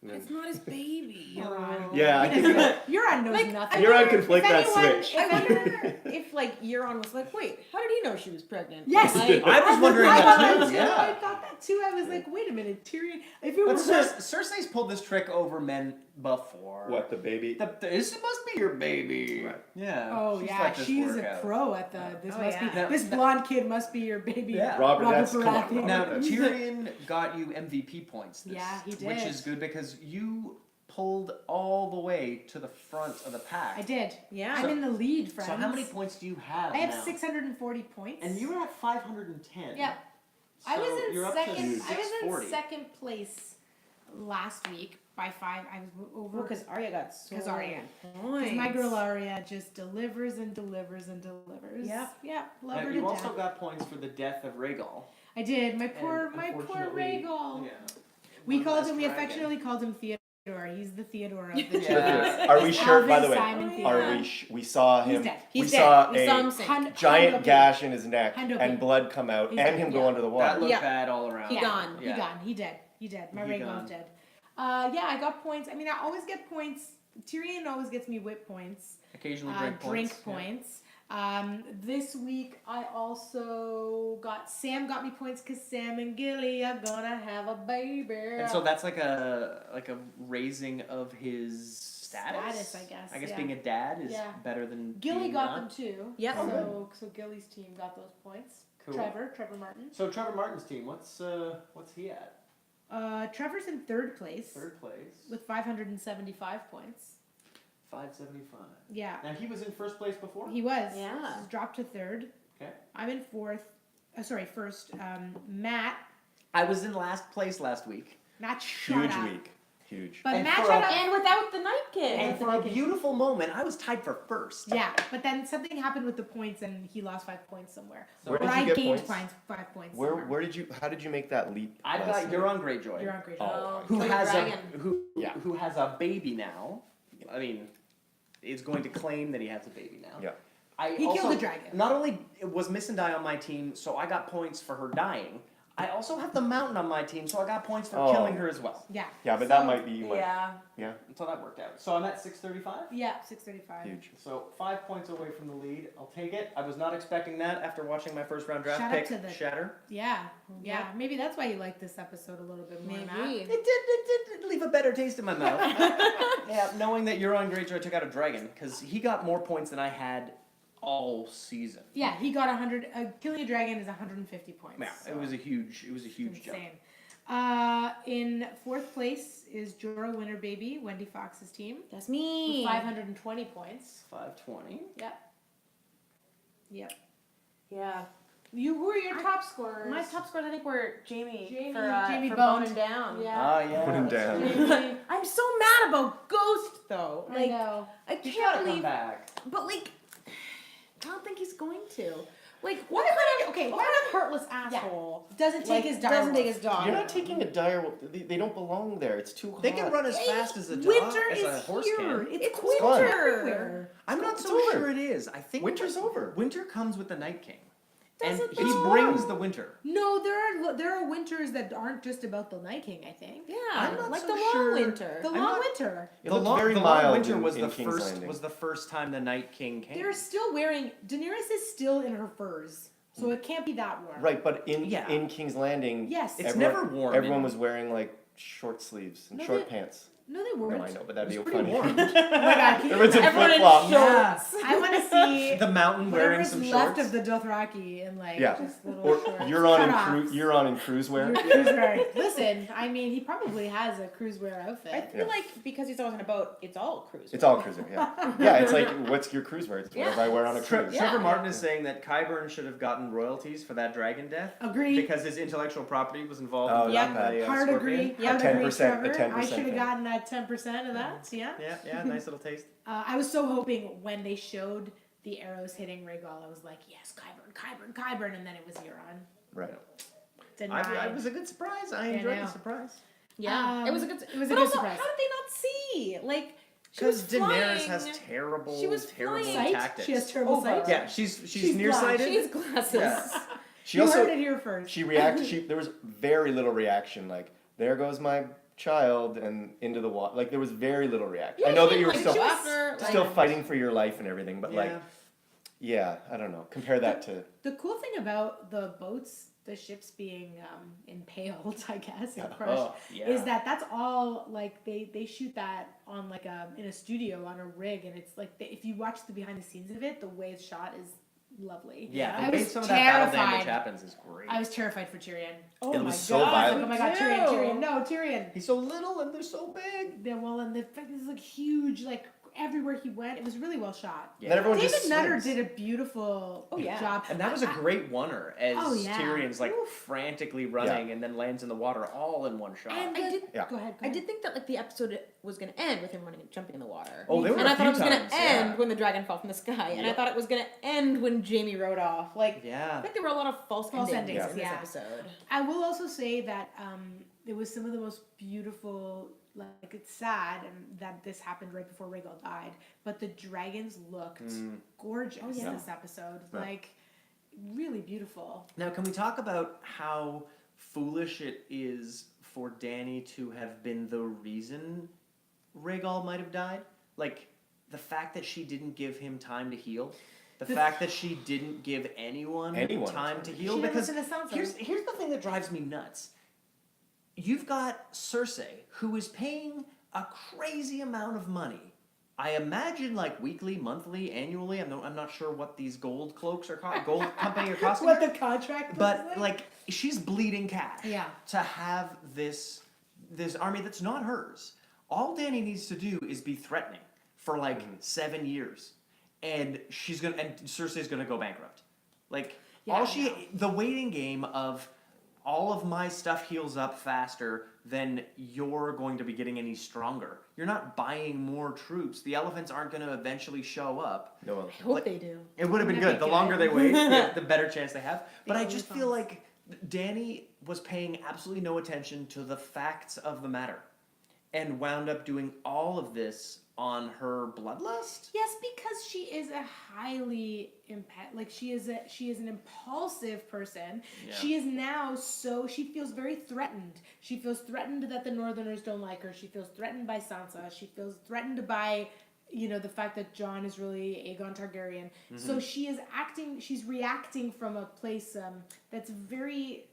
And It's then- not his baby. Euron. Yeah, I think Euron knows Like, nothing. Euron can flick if that anyone- switch. I wonder if like Euron was like, wait, how did he know she was pregnant? Yes. Like, I was wondering I that thought too, I yeah. thought that too. I was like, wait a minute, Tyrion. If it But were Cersei's pulled this trick over men before. what, the baby? This must be your baby. Right. Yeah. Oh she's yeah, let this she's work a out. pro at the. This Oh, must yeah. be this blonde kid must be your baby. Yeah. Robert, that's, come on, Baratheon. Now Robert, that's- Tyrion got you MVP points. This, Yeah, he Which did. is good because you pulled all the way to the front of the pack. I did. Yeah. I'm in the lead, friends. So how many points do you have I have now? 640 points. And you were at 510. Yeah. I So was in you're up second. to I was 640. in second place last week by 5. I was over because Arya got so 'Cause Arya. many points. my girl Arya just delivers and delivers and delivers. Yep. Yeah. Love Now, her you to also death. got points for the death of Rhaegal. I did. My And poor unfortunately, Rhaegal. Yeah. We One called less him. We dragon. affectionately called him Theodore. He's the Theodore of the Yeah. Are we sure, by the way, Simon Oh, Theodore. are we saw He's him, dead. He's we dead. saw We saw him a sink. giant gash in his neck Hand and open. blood come out He's and dead, him go yeah. under the That water. looked Yeah. bad all around. Yeah. gone. He Yeah. gone. He dead. He dead. My He Rhaegal's gone. dead. Yeah, I got points. I mean, I always get points. Tyrion always gets me whip points. Occasionally drink Drink points. Yeah. points. This week I also got Sam got me points because Sam and Gilly are gonna have a baby. And so that's like a raising of his status. I guess, I guess yeah. being a dad is Yeah. better than Gilly being got not. them too. Yep. So Gilly's team got those points. Cool. Trevor Martin. So Trevor Martin's team, what's he at? Trevor's in third place Third place. with 575 points. 575. Yeah, Now he was in first place before. he was. Yeah. He's dropped to third. Okay. I'm in fourth. First. Matt. I was in last place last week. Matt shut Huge up. week. Huge. But And Matt for shut a- up. And without the Night King. And for a beautiful moment, I was tied for first. Yeah, but then something happened with the points, and he lost 5 points somewhere. Where or did you I get gained points? 5 points. Where somewhere. how did you make that leap? I've last got night? Euron Greyjoy. You're on great. Oh, who Kill the has dragon. Yeah. who has a baby now. I mean, is going to claim that he has a baby now. Yeah. He killed the dragon. Not only was Miss and Die on my team, so I got points for her dying. I also have the Mountain on my team, so I got points for Oh. killing her as well. Yeah. Yeah, but So- that might be Yeah. So that worked out. So I'm at 635. Yeah, 635. huge. So 5 points away from the lead. I'll take it. I was not expecting that after watching my first round draft Shout out pick to the- shatter. Yeah, yeah. Maybe that's why you like this episode a little bit more, Matt. Maybe. It did leave a better taste in my mouth. Yeah, knowing that Euron Greyjoy took out a dragon, because he got more points than I had all season. Yeah, he got 100. Killing a dragon is 150 points. Yeah, so it was a huge it's jump. insane. In fourth place is Jorah Winter Baby, Wendy Fox's team, That's with me. 520 points. 520. Yep. Yep. Yeah. Who are your top scorers? My top scores, I think, were Jamie. Jamie- for, Jamie for boned. boning down. Yeah. Ah, yeah. Put him that's down. true. Jamie, I'm so mad about Ghost, though. I Like, know. I He's can't gotta come believe. back. But like, I don't think he's going to. Like, What kind of heartless asshole doesn't take his doesn't direwolf? take his dog? You're not taking a dire. They don't belong there. It's too hot. They can run as fast as a dog, Winter as a is horse here. can. It's gone. winter Everywhere. everywhere. I'm not It's so over. sure it is. I think Winter's over. Winter comes with the Night King, and Doesn't he though. brings the winter. No, there are winters that aren't just about the Night King. I think Yeah, I'm not like so the long sure. winter. the I'm long not- winter. It The looked long, very the long mild winter in- was in the King's first Landing. was the first time the Night King came. They're still wearing. Daenerys is still in her furs, so it can't be that warm. Right, but Yeah. in King's Landing, Yes. It's everyone, never warm Everyone in- was wearing like short sleeves and No, short they- pants. No, they No, weren't. I know, but that'd It be was pretty funny. warm. Oh my god! Can you Everyone's in Everyone in flip-flops. shorts. I want to see The mountain wearing whatever's some left shorts. of the Dothraki in like Yeah. just little Or shorts. you're on in Cutoffs. you're on in cruise wear. Your cruise wear. Listen, I mean, he probably has a cruise wear outfit. I feel Yeah. like because he's always on a boat, it's all cruise. It's all cruiser, yeah. Yeah, it's like what's your cruise wear? It's whatever Yeah. I wear on a cruise. Yeah. Trevor Martin is saying that Qyburn should have gotten royalties for that dragon death Agree. because his intellectual property was involved Oh, in yeah. the Hard Scorpion. agree. Yeah. Hard A agree, 10%, a Trevor. 10% I should have thing. gotten that 10% of that. Yeah. Yeah, yeah, nice little taste. I was so hoping when they showed the arrows hitting Rhaegal, I was like, yes, Qyburn, and then it was Euron. Right. Denied. It was a good surprise. I I enjoyed know. the surprise. Yeah, it was a good. It was a but good also, surprise. how did they not see? Like, she Because was Daenerys flying. has terrible, She was terrible flying. tactics. She has terrible Over. sight. Yeah, she's She's nearsighted. She has glasses. Yeah. She You also heard it here first. she reacted. There was very little reaction. Like there goes my child and into the water. Like there was very little reaction. I know that you were like, still she was after, like- still fighting for your life and everything, but like Yeah. yeah, I don't know. Compare that to The cool thing about the boats, the ships being impaled, I guess, and Yeah. crushed, Oh, yeah. is that's all like they shoot that on like in a studio on a rig, and it's like if you watch the behind the scenes of it, the way it's shot is lovely. Yeah, I the way was some of that battle terrified. damage happens is great. I was terrified for Tyrion. Oh It my was so god! violent. Oh my god, Tyrion, Tyrion, no, Tyrion. He's so little and they're so big. Yeah, well, and the fact is like huge, like everywhere he went, it was really well shot. Yeah. Then everyone David just Nutter swims. did a beautiful Oh, yeah. job, And that was a great oneer as Oh, yeah. Tyrion's like frantically running and then lands in the water all in one shot. And I did- Yeah. Go ahead. I did think that like the episode was gonna end with him running and jumping in the water. Oh, there were and a I thought few it was gonna times, end yeah. when the dragon fell from the sky, and I Yep. thought it was gonna end when Jamie rode off. Like, I Yeah. think there were a lot of false endings endings, in this yeah. episode. I will also say that it was some of the most beautiful. Like it's sad and that this happened right before Rhaegal died, but the dragons looked gorgeous Oh, yeah. this episode. Yeah. Like really beautiful. Now, can we talk about how foolish it is for Dany to have been the reason Rhaegal might have died? Like, the fact that she didn't give him time to heal? The fact that she didn't give anyone Anyone time time. to heal? She didn't Because listen to Sansa. here's the thing that drives me nuts. You've got Cersei, who is paying a crazy amount of money. I imagine like weekly, monthly, annually. I'm not sure what these gold cloaks are gold company are costing. What her. the contract But looks like she's bleeding cash. Yeah. To have this army that's not hers. All Dany needs to do is be threatening for like 7 years, and Cersei's gonna go bankrupt. Like Yeah, the waiting game of all of my stuff heals up faster than you're going to be getting any stronger. You're not buying more troops. The elephants aren't going to eventually show up. no one. I hope they do. It would have been That'd good. be The longer they good. wait, the better chance they have. But I only just fun. feel like Dany was paying absolutely no attention to the facts of the matter and wound up doing all of this on her bloodlust. Yes, because she is a highly she is an impulsive person. Yeah. She is now she feels very threatened. She feels threatened that the Northerners don't like her. She feels threatened by Sansa. She feels threatened by the fact that Jon is really Aegon Targaryen. So she's reacting from a place that's very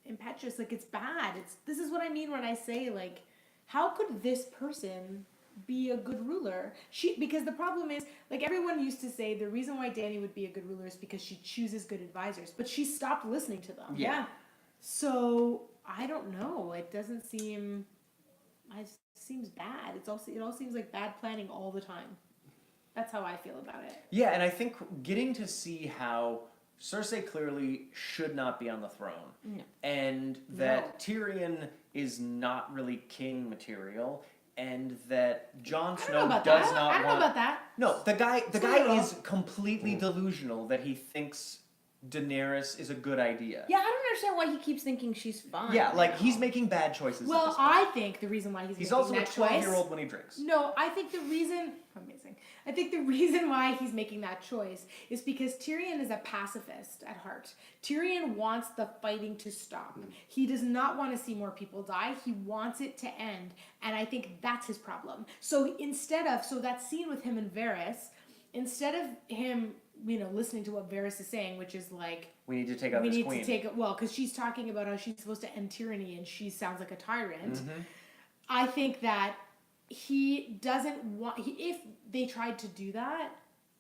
impetuous. Like it's bad. This is what I mean when I say like, how could this person be a good ruler? Because the problem is, like everyone used to say, the reason why Dany would be a good ruler is because she chooses good advisors, but she stopped listening to them. Yeah. So I don't know. It doesn't seem. It seems bad. It all seems like bad planning all the time. That's how I feel about it. Yeah, and I think getting to see how Cersei clearly should not be on the throne, No. and that Tyrion is not really king material, and that Jon I don't know Snow about does that. not I don't know want. about that. No, the guy Literal. is completely delusional that he thinks Daenerys is a good idea. Yeah, I don't understand why he keeps thinking she's fine. Yeah, like now. he's making bad choices. at Well, this point. I think the reason why he's He's making also a that 12-year-old choice. when he drinks. No, I think the reason. Amazing. I think the reason why he's making that choice is because Tyrion is a pacifist at heart. Tyrion wants the fighting to stop. He does not want to see more people die. He wants it to end, and I think that's his problem. So that scene with him and Varys, instead of him, listening to what Varys is saying, which is like, We need to take out we this need queen. to take it because she's talking about how she's supposed to end tyranny and she sounds like a tyrant. Mm-hmm. I think that he doesn't want. If they tried to do that,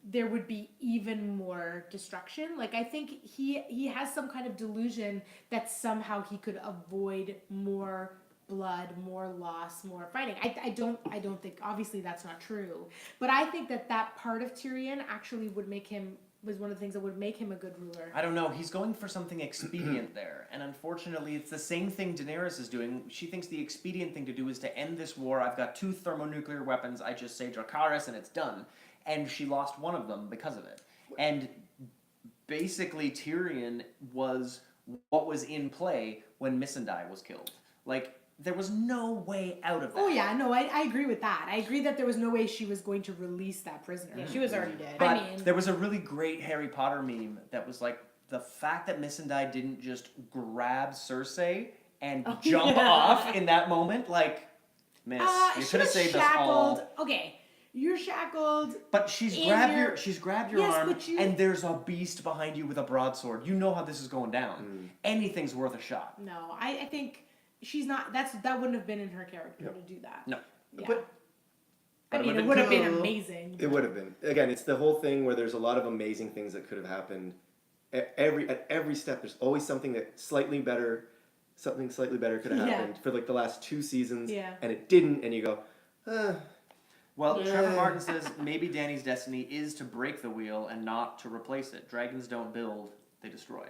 there would be even more destruction. Like I think he has some kind of delusion that somehow he could avoid more blood, more loss, more fighting. I don't think, obviously that's not true, but I think that part of Tyrion actually was one of the things that would make him a good ruler. I don't know. He's going for something expedient there. And unfortunately, it's the same thing Daenerys is doing. She thinks the expedient thing to do is to end this war. I've got 2 thermonuclear weapons. I just say Dracarys and it's done. And she lost one of them because of it. And basically, Tyrion was what was in play when Missandei was killed. Like, there was no way out of that. Oh yeah, no, I agree with that. I agree that there was no way she was going to release that prisoner. Yeah, she was already dead. But I mean- there was a really great Harry Potter meme that was like, the fact that Missandei didn't just grab Cersei and jump yeah. off in that moment, like, miss, you she could have was saved us shackled. all. Okay, you're shackled. But she's In grabbed your- she's grabbed your Yes, arm, but you- and there's a beast behind you with a broadsword. You know how this is going down. Anything's worth a shot. No, I think she's not. That wouldn't have been in her character to do that. No. Yeah. But I but mean, it it would've would have been been cool. amazing. it would have been. Again, it's the whole thing where there's a lot of amazing things that could have happened. At every step, there's always something slightly better could have Yeah. happened for like the last 2 seasons, Yeah. and it didn't, and you go, Well, Yeah. Trevor Martin says maybe Dany's destiny is to break the wheel and not to replace it. Dragons don't build, they destroy.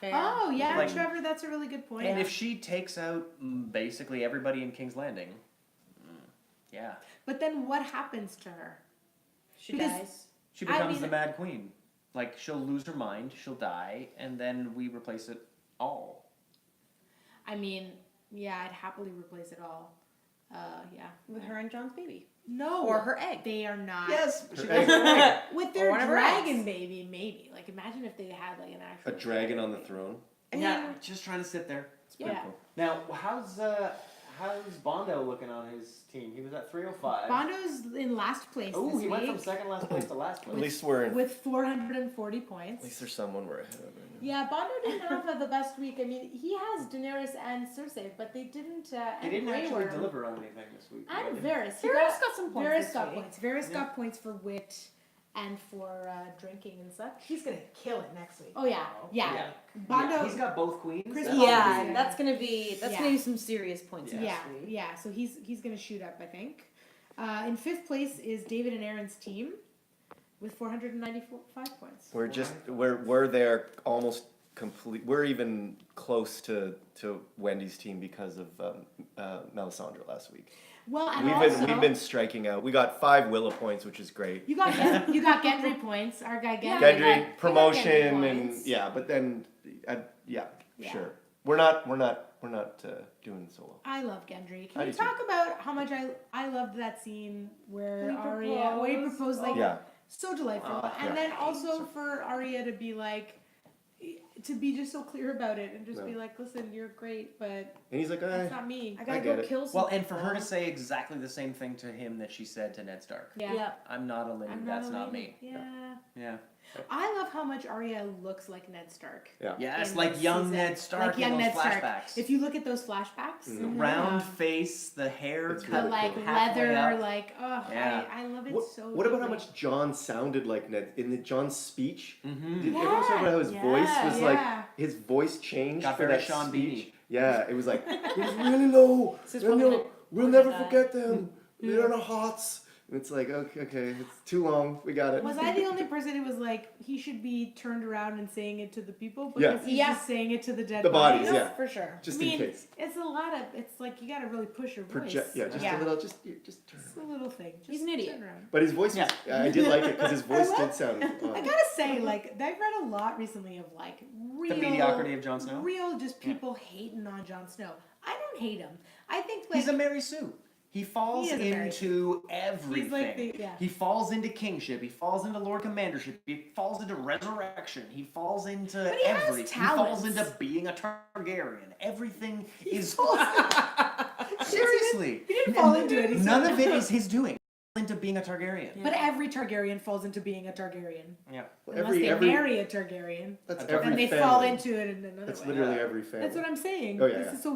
Fair. Oh yeah, Like- Trevor, that's a really good point. And if she takes out basically everybody in King's Landing, yeah, But then what happens to her? She because- dies. she I becomes mean- the Mad Queen. Like, she'll lose her mind, she'll die, and then we replace it all. I mean, yeah, I'd happily replace it all. Yeah. With her and John's baby. No. Or her egg. They are not. Yes, she Her does. egg. With their whatever dragon else. baby, maybe. Like, imagine if they had like an actual a dragon on the throne. Yeah, just trying to sit there. It's pretty Yeah. cool. Now, how's Bondo looking on his team? He was at 305. Bondo's in last place Oh, this he went week from second last place to last place. At least we're with 440 points. there's someone we're ahead of right now. Yeah, Bondo didn't have the best week. I mean, he has Daenerys and Cersei, but they didn't. He and didn't Grey actually Worm. deliver on anything this week. And really. Varys. He Varys got some points Varys this got week. points. Varys Yeah. got points for wit and for drinking and such. He's gonna kill it next week. Oh yeah, yeah. Yeah. Bondo. Yeah, he's got both queens. Chris That's Bondo's Yeah, in. that's gonna be Yeah. some serious points Yeah. next Yeah, week. yeah. So he's gonna shoot up, I think. In 5th place is David and Aaron's team with 495 points. We're there almost complete. We're even close to Wendy's team because of Melisandre last week. Well, and We've been striking out. We got 5 Willow points, which is great. you got Gendry points. Our guy Gendry. Yeah, Gendry he got promotion Gendry and points. yeah, but then Yeah. sure. We're not doing so well. I love Gendry. I Can you do too. talk about how much I loved that scene where When he Arya, where he proposed. proposed like Yeah. so delightful, Oh, and yeah. then also for Arya to be like, to be just so clear about it and just Yeah. be like, listen, you're great, but And he's like, that's not me. I gotta I go get it. kill some Well, and for her to people. say exactly the same thing to him that she said to Ned Stark. Yeah. Yeah. I'm not a lady, I'm that's a not lady. me. Yeah. Yeah. I love how much Arya looks like Ned Stark. Yeah. Yes, in like this young season. Ned Stark Like young in those Ned Stark. flashbacks. If you look at those flashbacks, The round um, face, the hair It's the cut really like cool. halfway leather, up. like Yeah. I love it What, so. what about how deeply. much John sounded like Ned in the John's speech? Mm-hmm. Did everyone talk about how his voice was Yeah. like his voice changed Got for very that Sean speech? Beanie. Yeah, it was like it was really low. This is and probably we'll gonna never that. forget them. They're in our hearts. And it's like okay, it's too long. We got it. Was I the only person who was like, he should be turned around and saying it to the people? Yeah. Because he's Yeah. just saying it to the dead The bodies, bodies? yeah. For sure. Just I mean, in case. it's a lot of, it's like you gotta really push your voice. Project, yeah, just Yeah. a little, just turn. Just a little thing. Just He's an idiot. turn around. But his voice, was, I did like it because his voice I did love- sound. I gotta say, like, I've read a lot recently of like real The mediocrity of Jon Snow. real just people hating on Jon Snow. I don't hate him. I think like He's a Mary Sue. He falls He is a Mary into everything. He's like the- yeah. He falls into kingship. He falls into Lord Commandership. He falls into resurrection. He falls into But he has everything. He falls talents. into being a Targaryen. Everything is falls- seriously. he didn't fall into it. He None said- of it is his doing. Into being a Targaryen. But every Targaryen falls into being a Targaryen. Yeah. Unless they marry a Targaryen. That's And every And they family. fall into it in another That's way. literally Yeah. every family. That's what I'm saying. Oh, yeah, This yeah. is, so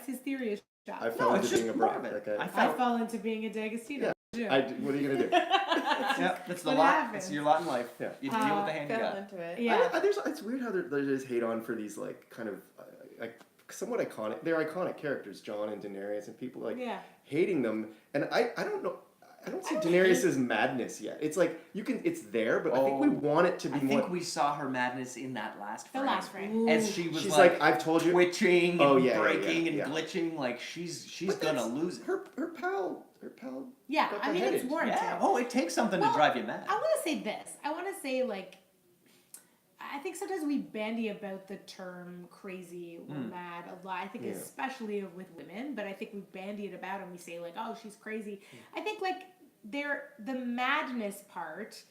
his theory is shot. I fell it's into just being a part brat. of it. Like I I felt- fall into being a D'Agostino. I, what are you gonna do? Yeah, that's the what lot. happens. It's your lot in life. Yeah. You deal with the hand you Fell got. into it. Yeah. It's weird how there's hate on for these like kind of like somewhat iconic. They're iconic characters, John and Daenerys, and people like Yeah. hating them. And I don't know. I don't see I don't Daenerys' madness yet. It's like it's there, but I think we Oh, want it to be I more. think we saw her madness in that last The frame. last frame. As she was She's like, like, I've told you. twitching and Oh, yeah, yeah, breaking yeah, and yeah. glitching, like she's But gonna that's- lose it. Her pal. Yeah, got I mean, it's beheaded. warranted. Yeah. Oh, it takes something Well, to drive you mad. I want to say this. I want to say, like, I think sometimes we bandy about the term crazy or mad a lot. I think Yeah. especially with women, but I think we bandy it about and we say, like, oh, she's crazy. I think, like, the madness part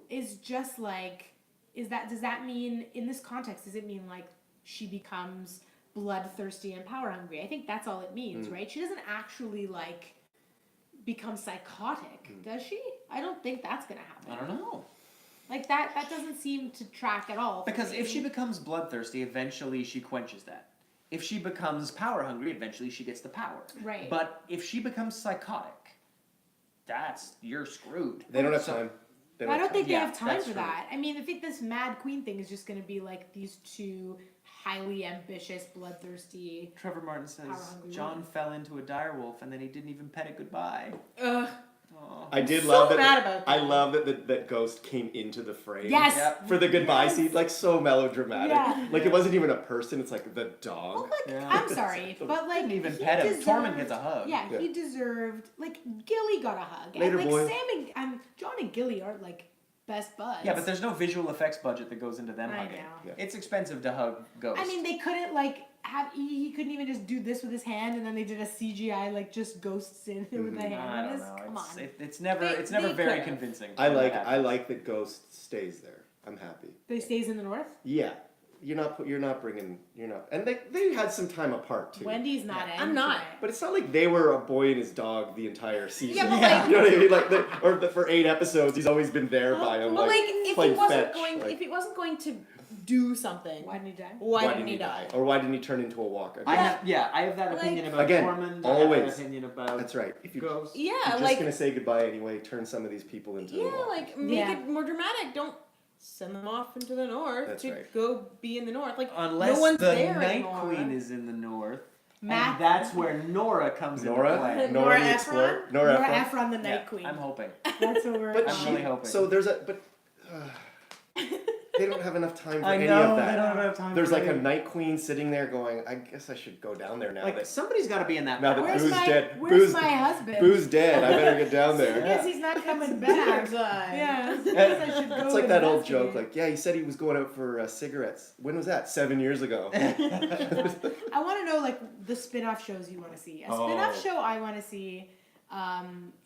is just like, does that mean, in this context, does it mean, like, she becomes bloodthirsty and power hungry? I think that's all it means, right? She doesn't actually, like, become psychotic, does she? I don't think that's gonna happen. I don't know. Like that doesn't seem to track at all. for Because me. if she becomes bloodthirsty, eventually she quenches that. If she becomes power hungry, eventually she gets the power. Right. But if she becomes psychotic, you're screwed. They don't have So- time. They I don't have think they Yeah, have time that's for true. that. I mean, I think this Mad Queen thing is just gonna be like these two highly ambitious, bloodthirsty. Trevor Martin says Power hungry John woman. fell into a direwolf and then he didn't even pet it goodbye. Ugh. Oh. I did So love that. mad about I that. love that Ghost came into the frame. Yes. Yep. For the goodbye Yes. scene, like so melodramatic. Yeah. Like it wasn't even a person; it's like the Well, dog. like Yeah. I'm sorry, but like Didn't even he pet him. deserved- Tormund gets a hug. Yeah, Yeah. he deserved. Like Gilly got a hug. Later, and, like boy. Sam and John and Gilly are like best buds. Yeah, but there's no visual effects budget that goes into them I hugging. know. Yeah. It's expensive to hug ghosts. I mean, they couldn't like have. He couldn't even just do this with his hand, and then they did a CGI like just ghosts in with the hand. I on don't his. know. Come on. It's never They very could've. convincing. I when like that I happens. like that Ghost stays there. I'm happy. They stays in the north. Yeah, you're not bringing and they had some time apart too. Wendy's not in. I'm not. today. But it's not like they were a boy and his dog the entire season. Yeah, but Yeah. You know what I mean? Like for 8 episodes, he's always been there by him. Well, like if he playing wasn't fetch, going, like- if he wasn't going to do something, Why didn't he die? why didn't he die? Or why didn't he turn into a walker? I have that Like- opinion about Again, Tormund. always. I have that opinion about That's right. If you Ghost. Yeah, you're just like gonna say goodbye anyway, turn some of these people into yeah, walkers. like make Yeah. it more dramatic. Don't send them off into the north That's to right. go be in the north. Like Unless no one's the there Night anymore. Queen is in the north, Matt- and that's where Nora comes Nora, into play. Nora the Ephron? Explorer, Nora Nora Ephron. Ephron, the Night Yeah, Queen. I'm hoping. That's what we're. But I'm she, really hoping. so there's they don't have enough time for I any know of that. they don't have time. There's for like a any- Night Queen sitting there going, I guess I should go down there now. like that somebody's got to be in that. Now that Where's Boo's my dead. Where's Boo's- my husband? Boo's dead. I better get down I there. guess he's not coming back. Dinner's eye. Yeah, I guess I should go. It's like that old investigate. joke, like, yeah, he said he was going out for cigarettes. When was that? 7 years ago. I want to know like the spin-off shows you want to see. A spin-off Oh. show I want to see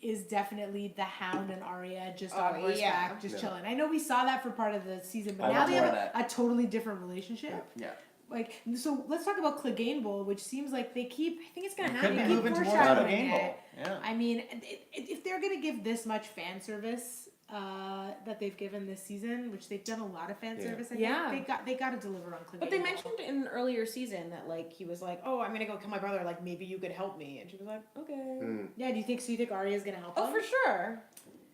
is definitely the Hound and Arya just on Oh, horseback, yeah. just Yeah. chilling. I know we saw that for part of the season, but I now want they more have of a totally different relationship. Yeah. Like, so let's talk about Clegane Bowl, which seems like they keep. I think it's gonna Could happen. be They keep moving towards foreshadowing Clegane it. Bowl. Yeah. I mean, if they're gonna give this much fan service, that they've given this season, which they've done a lot of fan Yeah. service. I Yeah. think they got to deliver on Clegane. But they mentioned in an earlier season that like he was like, "Oh, I'm gonna go kill my brother. Like maybe you could help me," and she was like, "Okay." Mm. Yeah, do you think Arya's gonna help Oh, him? for sure.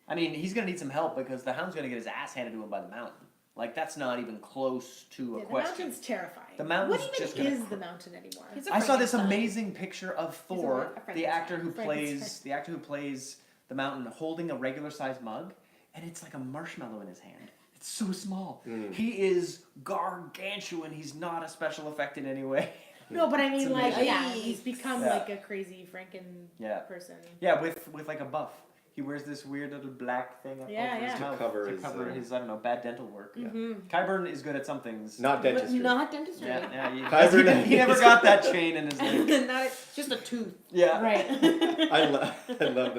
I mean, he's gonna need some help because the Hound's gonna get his ass handed to him by the Mountain. Like that's not even close to a Yeah, the question. mountain's terrifying. The mountain's what just even gonna is the mountain anymore? He's a I saw this Frankenstein. amazing picture of He's a Thor, what? A the Frankenstein. actor who Frankenstein. plays the actor who plays the Mountain, holding a regular sized mug, and it's like a marshmallow in his hand. It's so small. Mm. He is gargantuan. He's not a special effect in any way. No, but I mean, It's like, amazing. yeah, he's become Yeah. like a crazy Franken Yeah. person. Yeah, with like a buff. He wears this weird little black thing up Yeah, over yeah. his To mouth cover to his, I don't know, bad dental work. Yeah. Mm-hmm. Qyburn is good at some things. Not But dentistry. not dentistry. Yeah, yeah. Qyburn He never is- got that chain in his leg. Not just a tooth. Yeah. Right. I love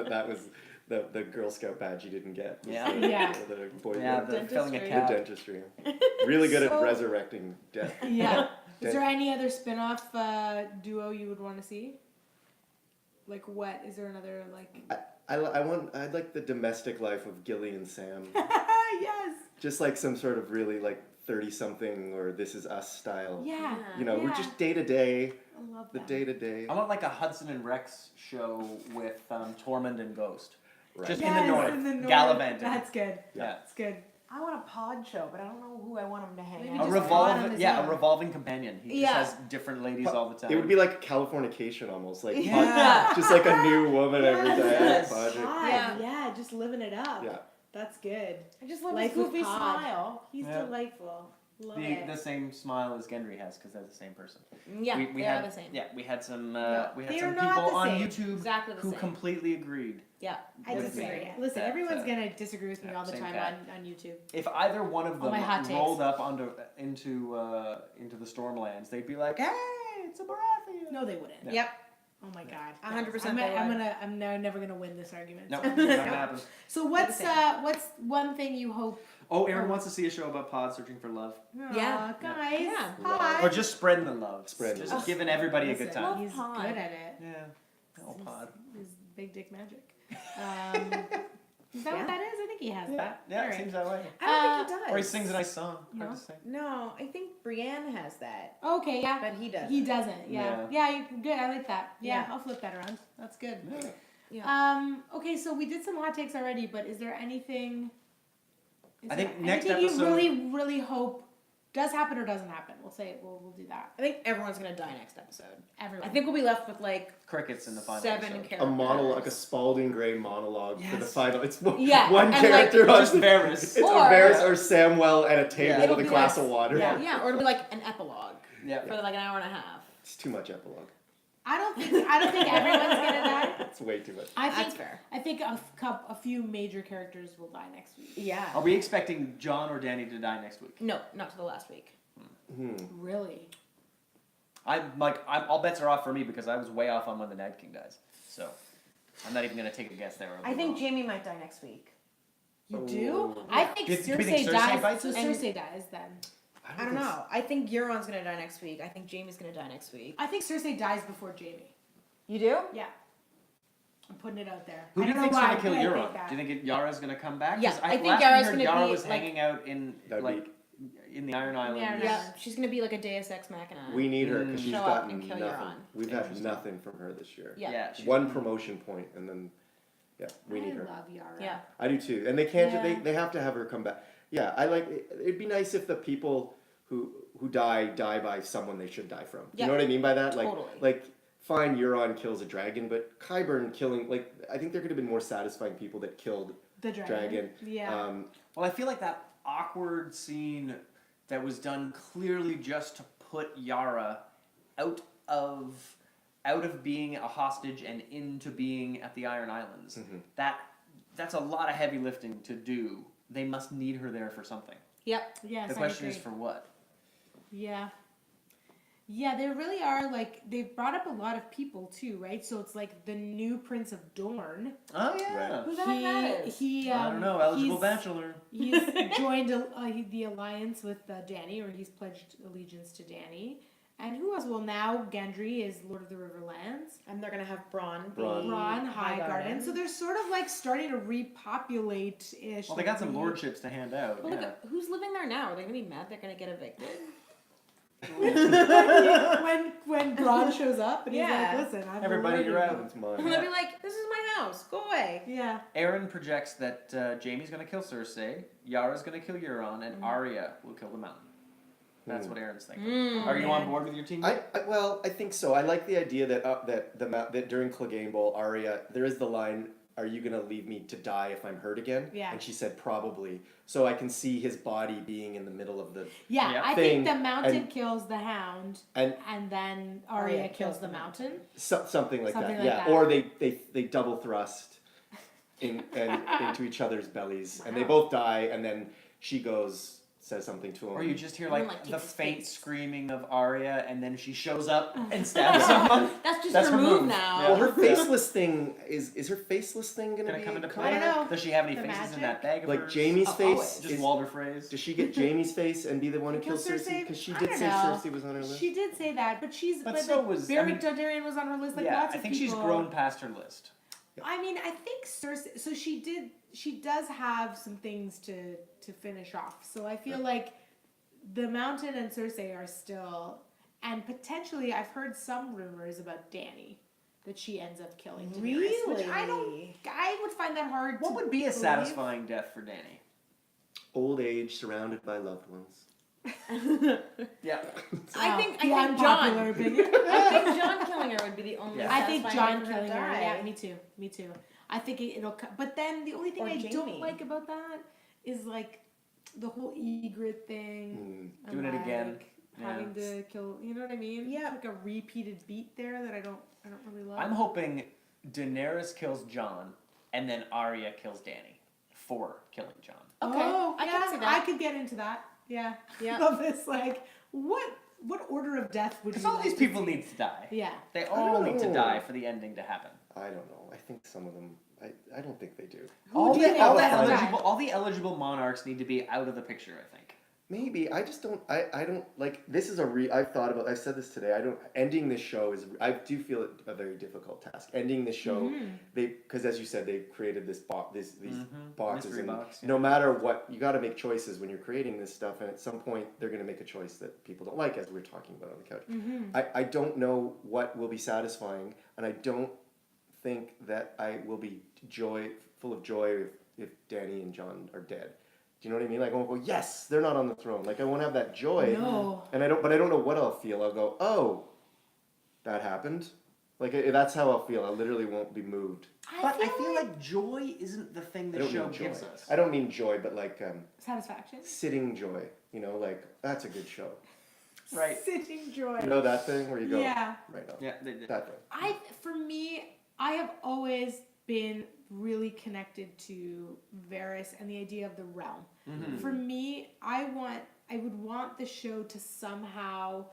that was the Girl Scout badge you didn't get. Was Yeah. the, Yeah. The boy Yeah, band. the filling a Dentistry. The cap. dentistry. Really good So- at resurrecting death. Yeah. Is there any other spin-off duo you would want to see? Like what? Is there another like? I'd like the domestic life of Gilly and Sam. Yes. Just like some sort of really like 30-something or This Is Us style. Yeah. You know, we're Yeah. just day to day, I love the that. day to day. I want like a Hudson and Rex show with Tormund and Ghost. Just Yes, in the north, in the north. gallivanting. That's good. Yeah. That's good. I want a pod show, but I don't know who I want him to hang Maybe out A just with. pod on his a own. revolving companion. He Yeah. just has different ladies all the time. It would be like Californication almost, like Yeah. just like a new woman every day. Yes. Project. Pod. Yeah. Yeah, just living it up. Yeah. That's good. I just love Life his with goofy Pod. smile. He's Yeah. delightful. Love the it. same smile as Gendry has because they're the same person. Yeah, we they had are the same. Yeah, we had some No, we had they some are not people the on same. YouTube Exactly the who same. completely agreed. Yeah. I with disagree. me. Listen, Yeah, everyone's so- gonna disagree with me Yeah, all the same time cat. on YouTube. If either one of All them my hot takes. rolled up into the Stormlands, they'd be like, "Hey, it's a Baratheon." No, they wouldn't. Yeah. Yep. Oh my god. 100% I'm never gonna win this argument. No, not gonna happen. So what's one thing you hope? Oh, Aaron wants to see a show about Pod searching for love, Yeah. Aw, guys. Yeah. Pod. or just spreading the love, Spreading just the love. giving everybody a good Listen, time. He's Pod. good at it. Yeah, oh Pod. His big dick magic. Is that Yeah. what that is? I think he has Yeah, that. yeah, it Alright. seems that way. I don't think he does. Or he sings a nice song. Hard No. to say. No, I think Brienne has that, Okay, yeah. but he doesn't. He doesn't. Yeah. Good. I like that. Yeah, Yeah. I'll flip that around. That's good. Yeah. Okay, so we did some hot takes already, but is there anything? I think next anything episode- you really, really hope does happen or doesn't happen. We'll say it. We'll do that. I think everyone's gonna die next episode. Everyone. I think we'll be left with like Crickets in the final 7 episode. characters. A monologue, a Spalding Gray monologue for the Yes. final. It's Yeah, one and, like, character on Just Varys. It's Or- Varys or Samwell at a table It'll with a be glass like- of water. Yeah. Yeah, or it'll be like an epilogue Yeah. for like an hour and a half. It's too much epilogue. I don't think everyone's gonna die. It's way too much. I That's think fair. I think a few major characters will die next week. Yeah. Are we expecting John or Danny to die next week? No, not to the last week. Really? All bets are off for me because I was way off on when the Night King dies. So I'm not even gonna take a guess there. I'll I be think wrong. Jamie might die next week. You Oh. do? I think Do you Cersei think Cersei dies. bites So us? Cersei dies then. I don't know. I think Euron's gonna die next week. I think Jamie's gonna die next week. I think Cersei dies before Jamie. You do? Yeah. I'm putting it out there. Who I do you don't know think's why, gonna kill but I Euron? think that. Do you think Yara's gonna come back? Yeah, 'Cause I think last Yara's we heard, gonna Yara be, was like- hanging out in That'd like in the Iron Islands. Yeah, Yeah. She's gonna be like a Deus Ex Machina. We need her because Mm. she's Show up gotten and kill nothing. Euron. We've had Interesting. nothing from her this year. Yeah. she's- One promotion point, and then we need I her. love Yara. Yeah. I do too, and they can't. Yeah. They have to have her come back. Yeah, I like. It'd be nice if the people who die by someone they should die from. Yeah. You know what I mean by that? Totally. Like fine, Euron kills a dragon, but Qyburn killing I think there could have been more satisfying people that killed The dragon. Yeah. Well, I feel like that awkward scene that was done clearly just to put Yara out of being a hostage and into being at the Iron Islands. Mhm. That's a lot of heavy lifting to do. They must need her there for something. Yep. Yes, The I question agree. is for what? Yeah. Yeah, they really are like they've brought up a lot of people too, right? So it's like the new Prince of Dorne. Oh yeah. Right. Who the heck that is? He I don't know. Eligible he's- bachelor. He's joined the alliance with Dany, or he's pledged allegiance to Dany. And who else? Well, now Gendry is Lord of the Riverlands. And they're gonna have Bronn. Bronn. be Ron Highgarden. So they're sort of like starting to repopulate ish. Well, they got some lordships to hand out. Well, Yeah. look, who's living there now? Are they gonna be mad they're gonna get evicted? when Bronn shows up and Yeah. he's like, "Listen, I'm Everybody, the you're Lord out. of It's And mine. they'll be like, "This is my house. Go away." the-" Yeah. Aaron projects that Jaime's gonna kill Cersei, Yara's gonna kill Euron, and Arya will kill the Mountain. That's what Aaron's thinking. Are you on board with your team? Well, I think so. I like the idea that that during Clegane Bowl, Arya, there is the line, "Are you gonna leave me to die if I'm hurt again?" Yeah. And she said, "Probably." So I can see his body being in the middle of the Yeah, Yeah. I Thing, think the Mountain and- kills the Hound, and then Arya Arya kills the Mountain. something like Something that. like Yeah. that. Or they double thrust into each other's bellies, and they Wow. both die, and then she says something to him. Or you just hear And then, like like, the kick his faint face. screaming of Arya, and then she shows up and stabs someone. That's just That's her her move move. now. Well, her faceless thing is her faceless thing gonna Gonna be come into I play. don't know. Does she have any The faces in magic? that bag of like hers? Jamie's Oh, face? always. Just is- Walder phrase. Does she get Jamie's face and be the one who Kill kills Cersei? Cersei? Because she I did don't say know. Cersei was on her list. She did say that, but But so like, was- I Beric mean- Dondarrion was on her list. Like Yeah, lots I of think people. she's grown past her list. I mean, I think Cersei. So she does have some things to finish off. So I feel like the Mountain and Cersei are still, and potentially I've heard some rumors about Dany that she ends up killing Daenerys, which I would find that hard. What to would be a believe. satisfying death for Dany? Old age, surrounded by loved ones. Yeah. I Wow. think The John. unpopular opinion. I think John killing her would be the only. Yeah. I think satisfying John way for killing to her. die. Yeah, me too. Me too. I think it'll. But then the only thing Or I don't Jaime. like about that is like the whole Ygritte thing. Mm. and, Doing it again. like, Having to kill. You know what I mean? Yeah. Like a repeated beat there that I don't really love. I'm hoping Daenerys kills Jon, and then Arya kills Dany for killing Jon. Okay, Oh, I yeah, can see that. I could get into that. Yeah. Yeah. Of this, like, what order of death would Because you all like these to people see? need to die. Yeah. They all need to know. die for the ending to happen. I don't know. I think some of them. I don't think they do. All do you the, think all, the has to die? eligible, all the eligible monarchs need to be out of the picture, I think. Maybe I just don't. I don't like. This is I've thought about. I've said this today. I don't. Ending this show is. I do feel it a very difficult task. Ending this show, Mm-hmm. because as you said, they created these boxes, Mystery and box, no matter what, you got to make choices when you're creating this stuff. And at some point, they're going to make a choice that people don't like, as we were talking about on the couch. Mm-hmm. I don't know what will be satisfying, and I don't think that I will be full of joy if Dany and Jon are dead. Do you know what I mean? Like I won't go, yes, they're not on the throne. Like I won't have that joy. No. And I don't know what I'll feel. I'll go, oh, that happened. Like that's how I'll feel. I literally won't be moved. But I feel like joy isn't the thing I the don't show mean joy. gives us. I don't mean joy, but like Satisfaction. sitting joy. You know, like that's a good show. Right. Sitting joy. You know that thing where you go, Yeah. right now. Yeah. That thing. For me, I have always been really connected to Varys and the idea of the realm. For me, I would want the show to somehow.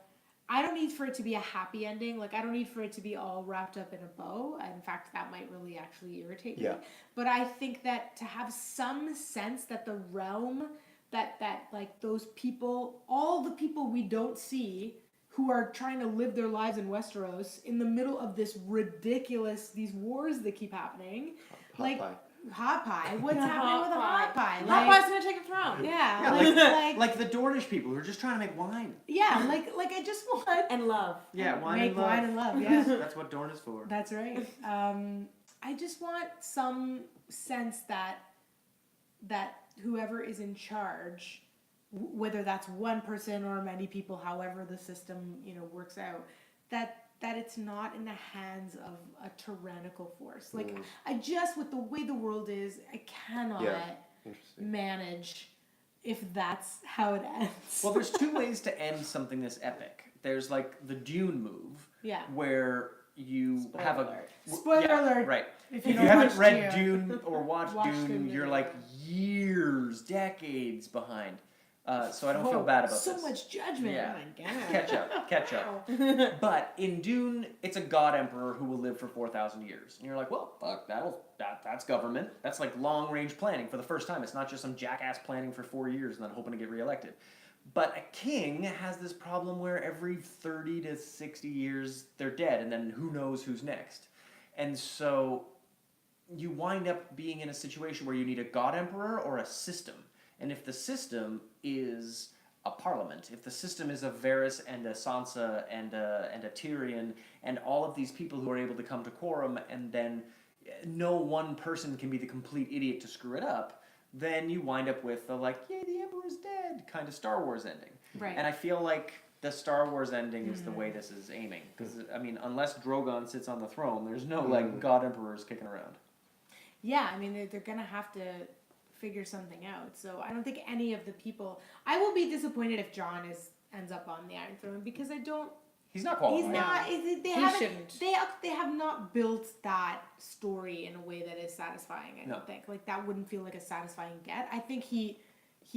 I don't need for it to be a happy ending. Like I don't need for it to be all wrapped up in a bow. In fact, that might really actually irritate me. Yeah. But I think that to have some sense that the realm, that like those people, all the people we don't see who are trying to live their lives in Westeros in the middle of this ridiculous, these wars that keep happening. Hot like pie. hot pie. What's Hot happening with a hot pie? Hot Like, pie's gonna take a throne. yeah, Yeah, like, like the Dornish people who are just trying to make wine. yeah, like I just want And love. Yeah, wine make and love. wine and love. Yeah, That's what Dorne is for. that's right. I just want some sense that whoever is in charge, whether that's one person or many people, however the system works out, that it's not in the hands of a tyrannical force. Like I just, with the way the world is, I cannot Interesting. manage if that's how it ends. Well, there's two ways to end something this epic. There's like the Dune move, Yeah. where you Spoiler have a alert. Spoiler alert. Right. If If don't you haven't watch read Dune or watched Watch Dune, Dune, you're yeah. like years, decades behind. So I don't Whoa, feel bad about so this. much judgment. Yeah. Oh my god. Catch up. But in Dune, it's a god emperor who will live for 4,000 years. And you're like, well, fuck, that's government. That's like long range planning for the first time. It's not just some jackass planning for 4 years and then hoping to get reelected. But a king has this problem where every 30 to 60 years they're dead, and then who knows who's next. And so you wind up being in a situation where you need a god emperor or a system. And if the system is a parliament, if the system is a Varys and a Sansa and a Tyrion and all of these people who are able to come to quorum, and then no one person can be the complete idiot to screw it up, then you wind up with the like, yay, the Emperor's dead kind of Star Wars ending. Right. And I feel like the Star Wars ending is the way this is aiming. Because, I mean, unless Drogon sits on the throne, there's no, like, God Emperors kicking around. Yeah, I mean, they're going to have to figure something out. So I don't think any of the people... I will be disappointed if Jon ends up on the Iron Throne, because I don't... He's not qualified. He's not... They He haven't, shouldn't. They have not built that story in a way that is satisfying, I don't think. Like, that wouldn't feel like a satisfying get. I think he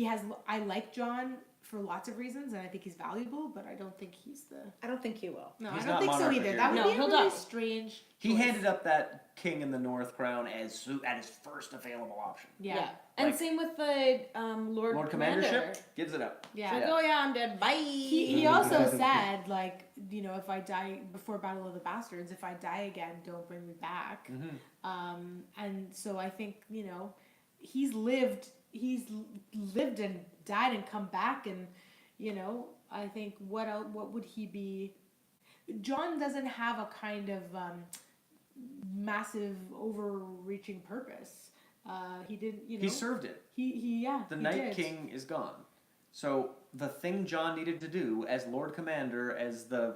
has... I like Jon for lots of reasons, and I think he's valuable, but I don't think he's the... I don't think he will. No, He's I don't not think so monarch either. here. That would No, be a he'll really die. strange He choice. handed up that King in the North crown as at his first available option. Yeah. And Like- same with the Lord Commandership gives it up. Yeah. Like, oh yeah, I'm dead. Bye. He also said, like, you know, if I die before Battle of the Bastards, if I die again, don't bring me back. And so I think, you know, he's lived and died and come back, and, you know, I think what would he be? Jon doesn't have a kind of massive overreaching purpose. He didn't, you know. He served it. The he Night did. King is gone. So the thing Jon needed to do as Lord Commander, as the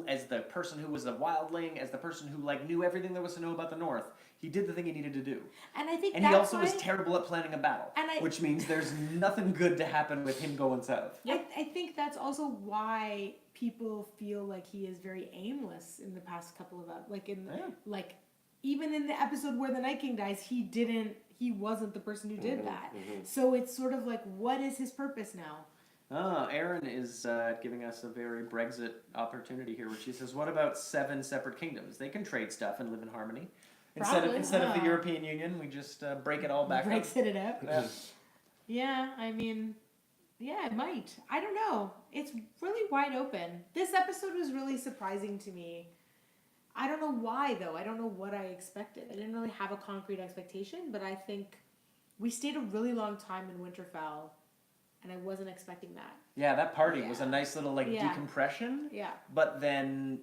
as the person who was a wildling, as the person who like knew everything there was to know about the North, he did the thing he needed to do. And I think And that's he also why, was terrible at planning a battle, And I- which means there's nothing good to happen with him going south. I think that's also why people feel like he is very aimless in the past couple of like even in the episode where the Night King dies, he wasn't the person who did that. So it's sort of like, what is his purpose now? Erin is giving us a very Brexit opportunity here, where she says, "What about 7 separate kingdoms? They can trade stuff and live in harmony. Probably. Instead of the European Union, we just break it all back up." Brexit it up. Yeah. Yeah, I mean, yeah, it might. I don't know. It's really wide open. This episode was really surprising to me. I don't know why, though. I don't know what I expected. I didn't really have a concrete expectation, but I think we stayed a really long time in Winterfell, and I wasn't expecting that. Yeah, that party was a Yeah. nice little Yeah. decompression. Yeah. But then,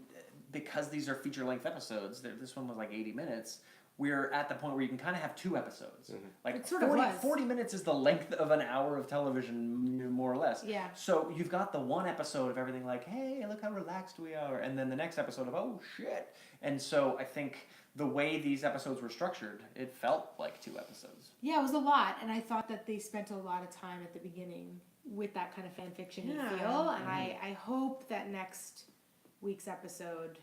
because these are feature-length episodes, this one was like 80 minutes. We're at the point where you can kind of have 2 episodes. Like It sort of 40, was. 40 minutes is the length of an hour of television, more or less. Yeah. So you've got the one episode of everything like, hey, look how relaxed we are, and then the next episode of, oh shit. And so I think the way these episodes were structured, it felt like 2 episodes. Yeah, it was a lot, and I thought that they spent a lot of time at the beginning with that kind of fan fiction Yeah. feel, and I hope that next week's episode,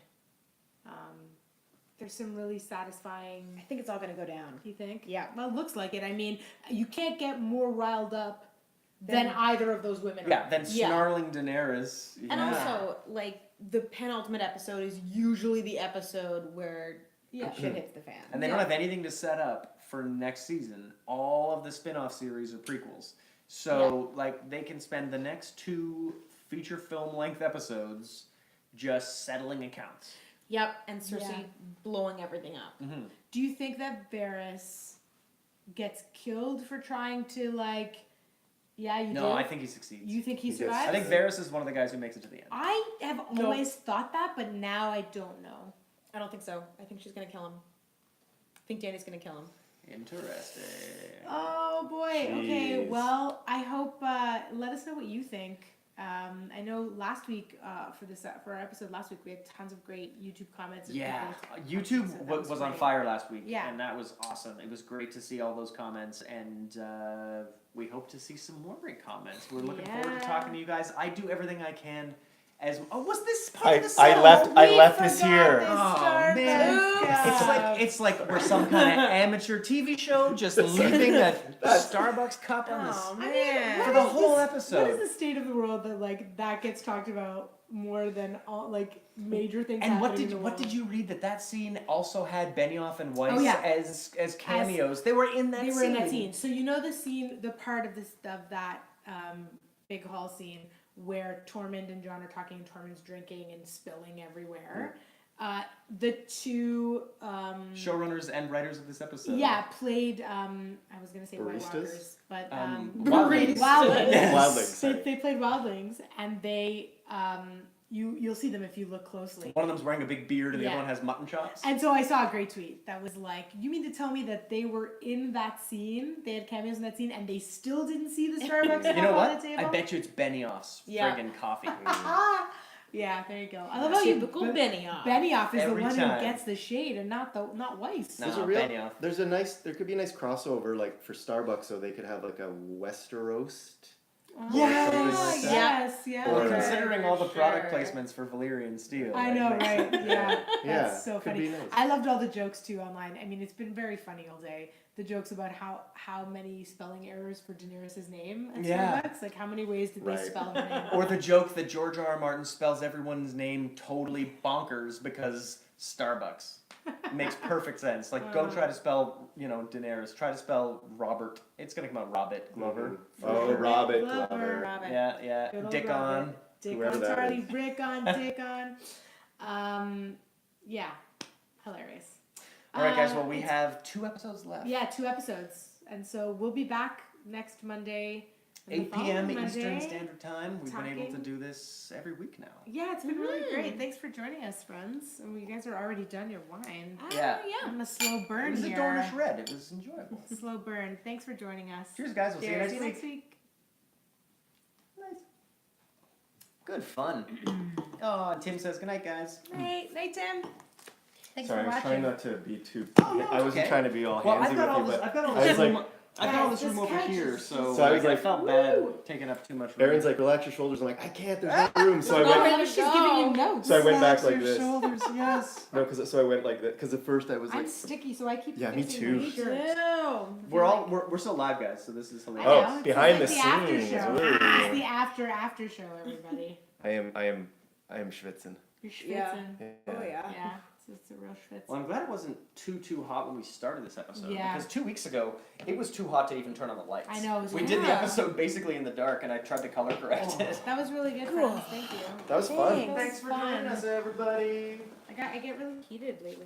there's some really satisfying. I think it's all gonna go down. You think? Yeah. Well, it looks like it. I mean, you can't get more riled up Then- than either of those women. Yeah, are. then Yeah. snarling Daenerys. And yeah. also, like, the penultimate episode is usually the episode where Yeah. shit hits the fan. And they don't Yeah. have anything to set up for next season. All of the spin-off series are prequels. So, like, they can spend the next 2 feature film length episodes just settling accounts. Yep, and Cersei Yeah. blowing everything up. Do you think that Varys gets killed for trying to like? Yeah, you No, do. I think he succeeds. You think he He does. survives? I think Varys is one of the guys who makes it to the end. I have always thought that, but now I don't know. I don't think so. I think she's gonna kill him. I think Dany's gonna kill him. Interesting. Oh boy. Okay. Jeez. Well, I hope. Let us know what you think. I know last week for our episode last week we had tons of great YouTube comments. and Yeah, people- YouTube so that was on great. fire last week, Yeah. and that was awesome. It was great to see all those comments, and we hope to see some more great comments. We're looking forward to Yeah. talking to you guys. I do everything I can. Was this part of the I song? left this forgot here. this Oh, Starbucks man. cup. It's like we're some kind of amateur TV show, just leaving a Starbucks cup on the Oh I mean, man. what for the is whole this- episode. What is the state of the world that like that gets talked about more than all like major things? And what happening did in the what did world? you read that scene also had Benioff and Weiss Oh, yeah. as cameos? They were in that They scene. were in that scene. So you know the scene, the part of this of that big hall scene where Tormund and Jon are talking and Tormund's drinking and spilling everywhere. The two Showrunners and writers of this episode. played I was gonna say White Baristas? Walkers, but Wildlings. Wildlings. Yes. Wildlings, sorry. They played Wildlings, and they you'll see them if you look closely. One of them's wearing a big beard and the Yeah. other one has mutton chops. And so I saw a great tweet that was like, "You mean to tell me that they were in that scene? They had cameos in that scene, and they still didn't see the Starbucks You cup know on what? the table?" I bet you it's Benioff's Yeah. friggin' coffee. Yeah, there you go. I love how you Typical Benioff. Benioff is Every the one time. who gets the shade, and not Weiss. No. There's a real, Benioff. there could be a nice crossover like for Starbucks, so they could have like a Westerost. Yeah, something like that. yes, yeah. Well, Or- considering all the product Sure. placements for Valyrian Steel. I that know, makes right? sense. Yeah, Yeah, that's so could funny. be nice. I loved all the jokes too online. I mean, it's been very funny all day. The jokes about how many spelling errors for Daenerys' name at Yeah. Starbucks. Like, how many ways did they Right. spell her name? Or the joke that George R. R. Martin spells everyone's name totally bonkers because Starbucks. Makes perfect sense. Like, go try to spell, Daenerys. Try to spell Robert. It's gonna come out Robert Glover. Oh, Robert Glover. Glover. Robin. Yeah. Good old Dick Robert. on. Dick Whoever on that Charlie, is. Rick on, Dick on. Yeah, hilarious. All right, guys. Well, Uh, we it's- have 2 episodes left. Yeah, 2 episodes, and so we'll be back next Monday. and the 8 p.m. following Eastern Monday. Standard Time. We've been able to talking- do this every week now. Yeah, it's been really Mhm. great. Thanks for joining us, friends. And you guys are already done your wine. Yeah. I'm a slow It burn was a here. Dornish Red. It was enjoyable. Slow burn. Thanks for joining us. Cheers, guys. We'll see you Cheers. next week. Good fun. Oh, Tim says goodnight, guys. Night, night, Tim. Thanks Sorry, for I was watching. trying not to be too. Oh, no, I wasn't okay. trying to be all Well, handsy I've got all with you, this. but I've got all I this was room. like, I've got all Guys, this room this over couch here, is so, So I was I like, felt bad taking up too much room. Aaron's like, relax your shoulders. I'm like, I can't. There's no room. So I Oh, went. really? Oh, she's giving you notes. So I went back Relax like your this. shoulders, yes. No, so I went like that. Because at first I was I'm like, sticky, so I keep Yeah, me fixing too. my shirt. We're still live, guys, so this is I hilarious. know, Oh, it's behind like the after scenes. show. Ooh. It's the after show, everybody. I am schwitzing. You're Yeah. schwitzing. Oh yeah. Yeah, it's a real schwitz. Well, I'm glad it wasn't too hot when we started this episode. Yeah. Because 2 weeks ago, it was too hot to even turn on the lights. I know, it was We like- did the Yeah. episode basically in the dark, and I tried to color correct it. That was really good, Cool. friends. Thank you. That was fun. Thanks. Thanks for joining us, everybody. I get really heated lately.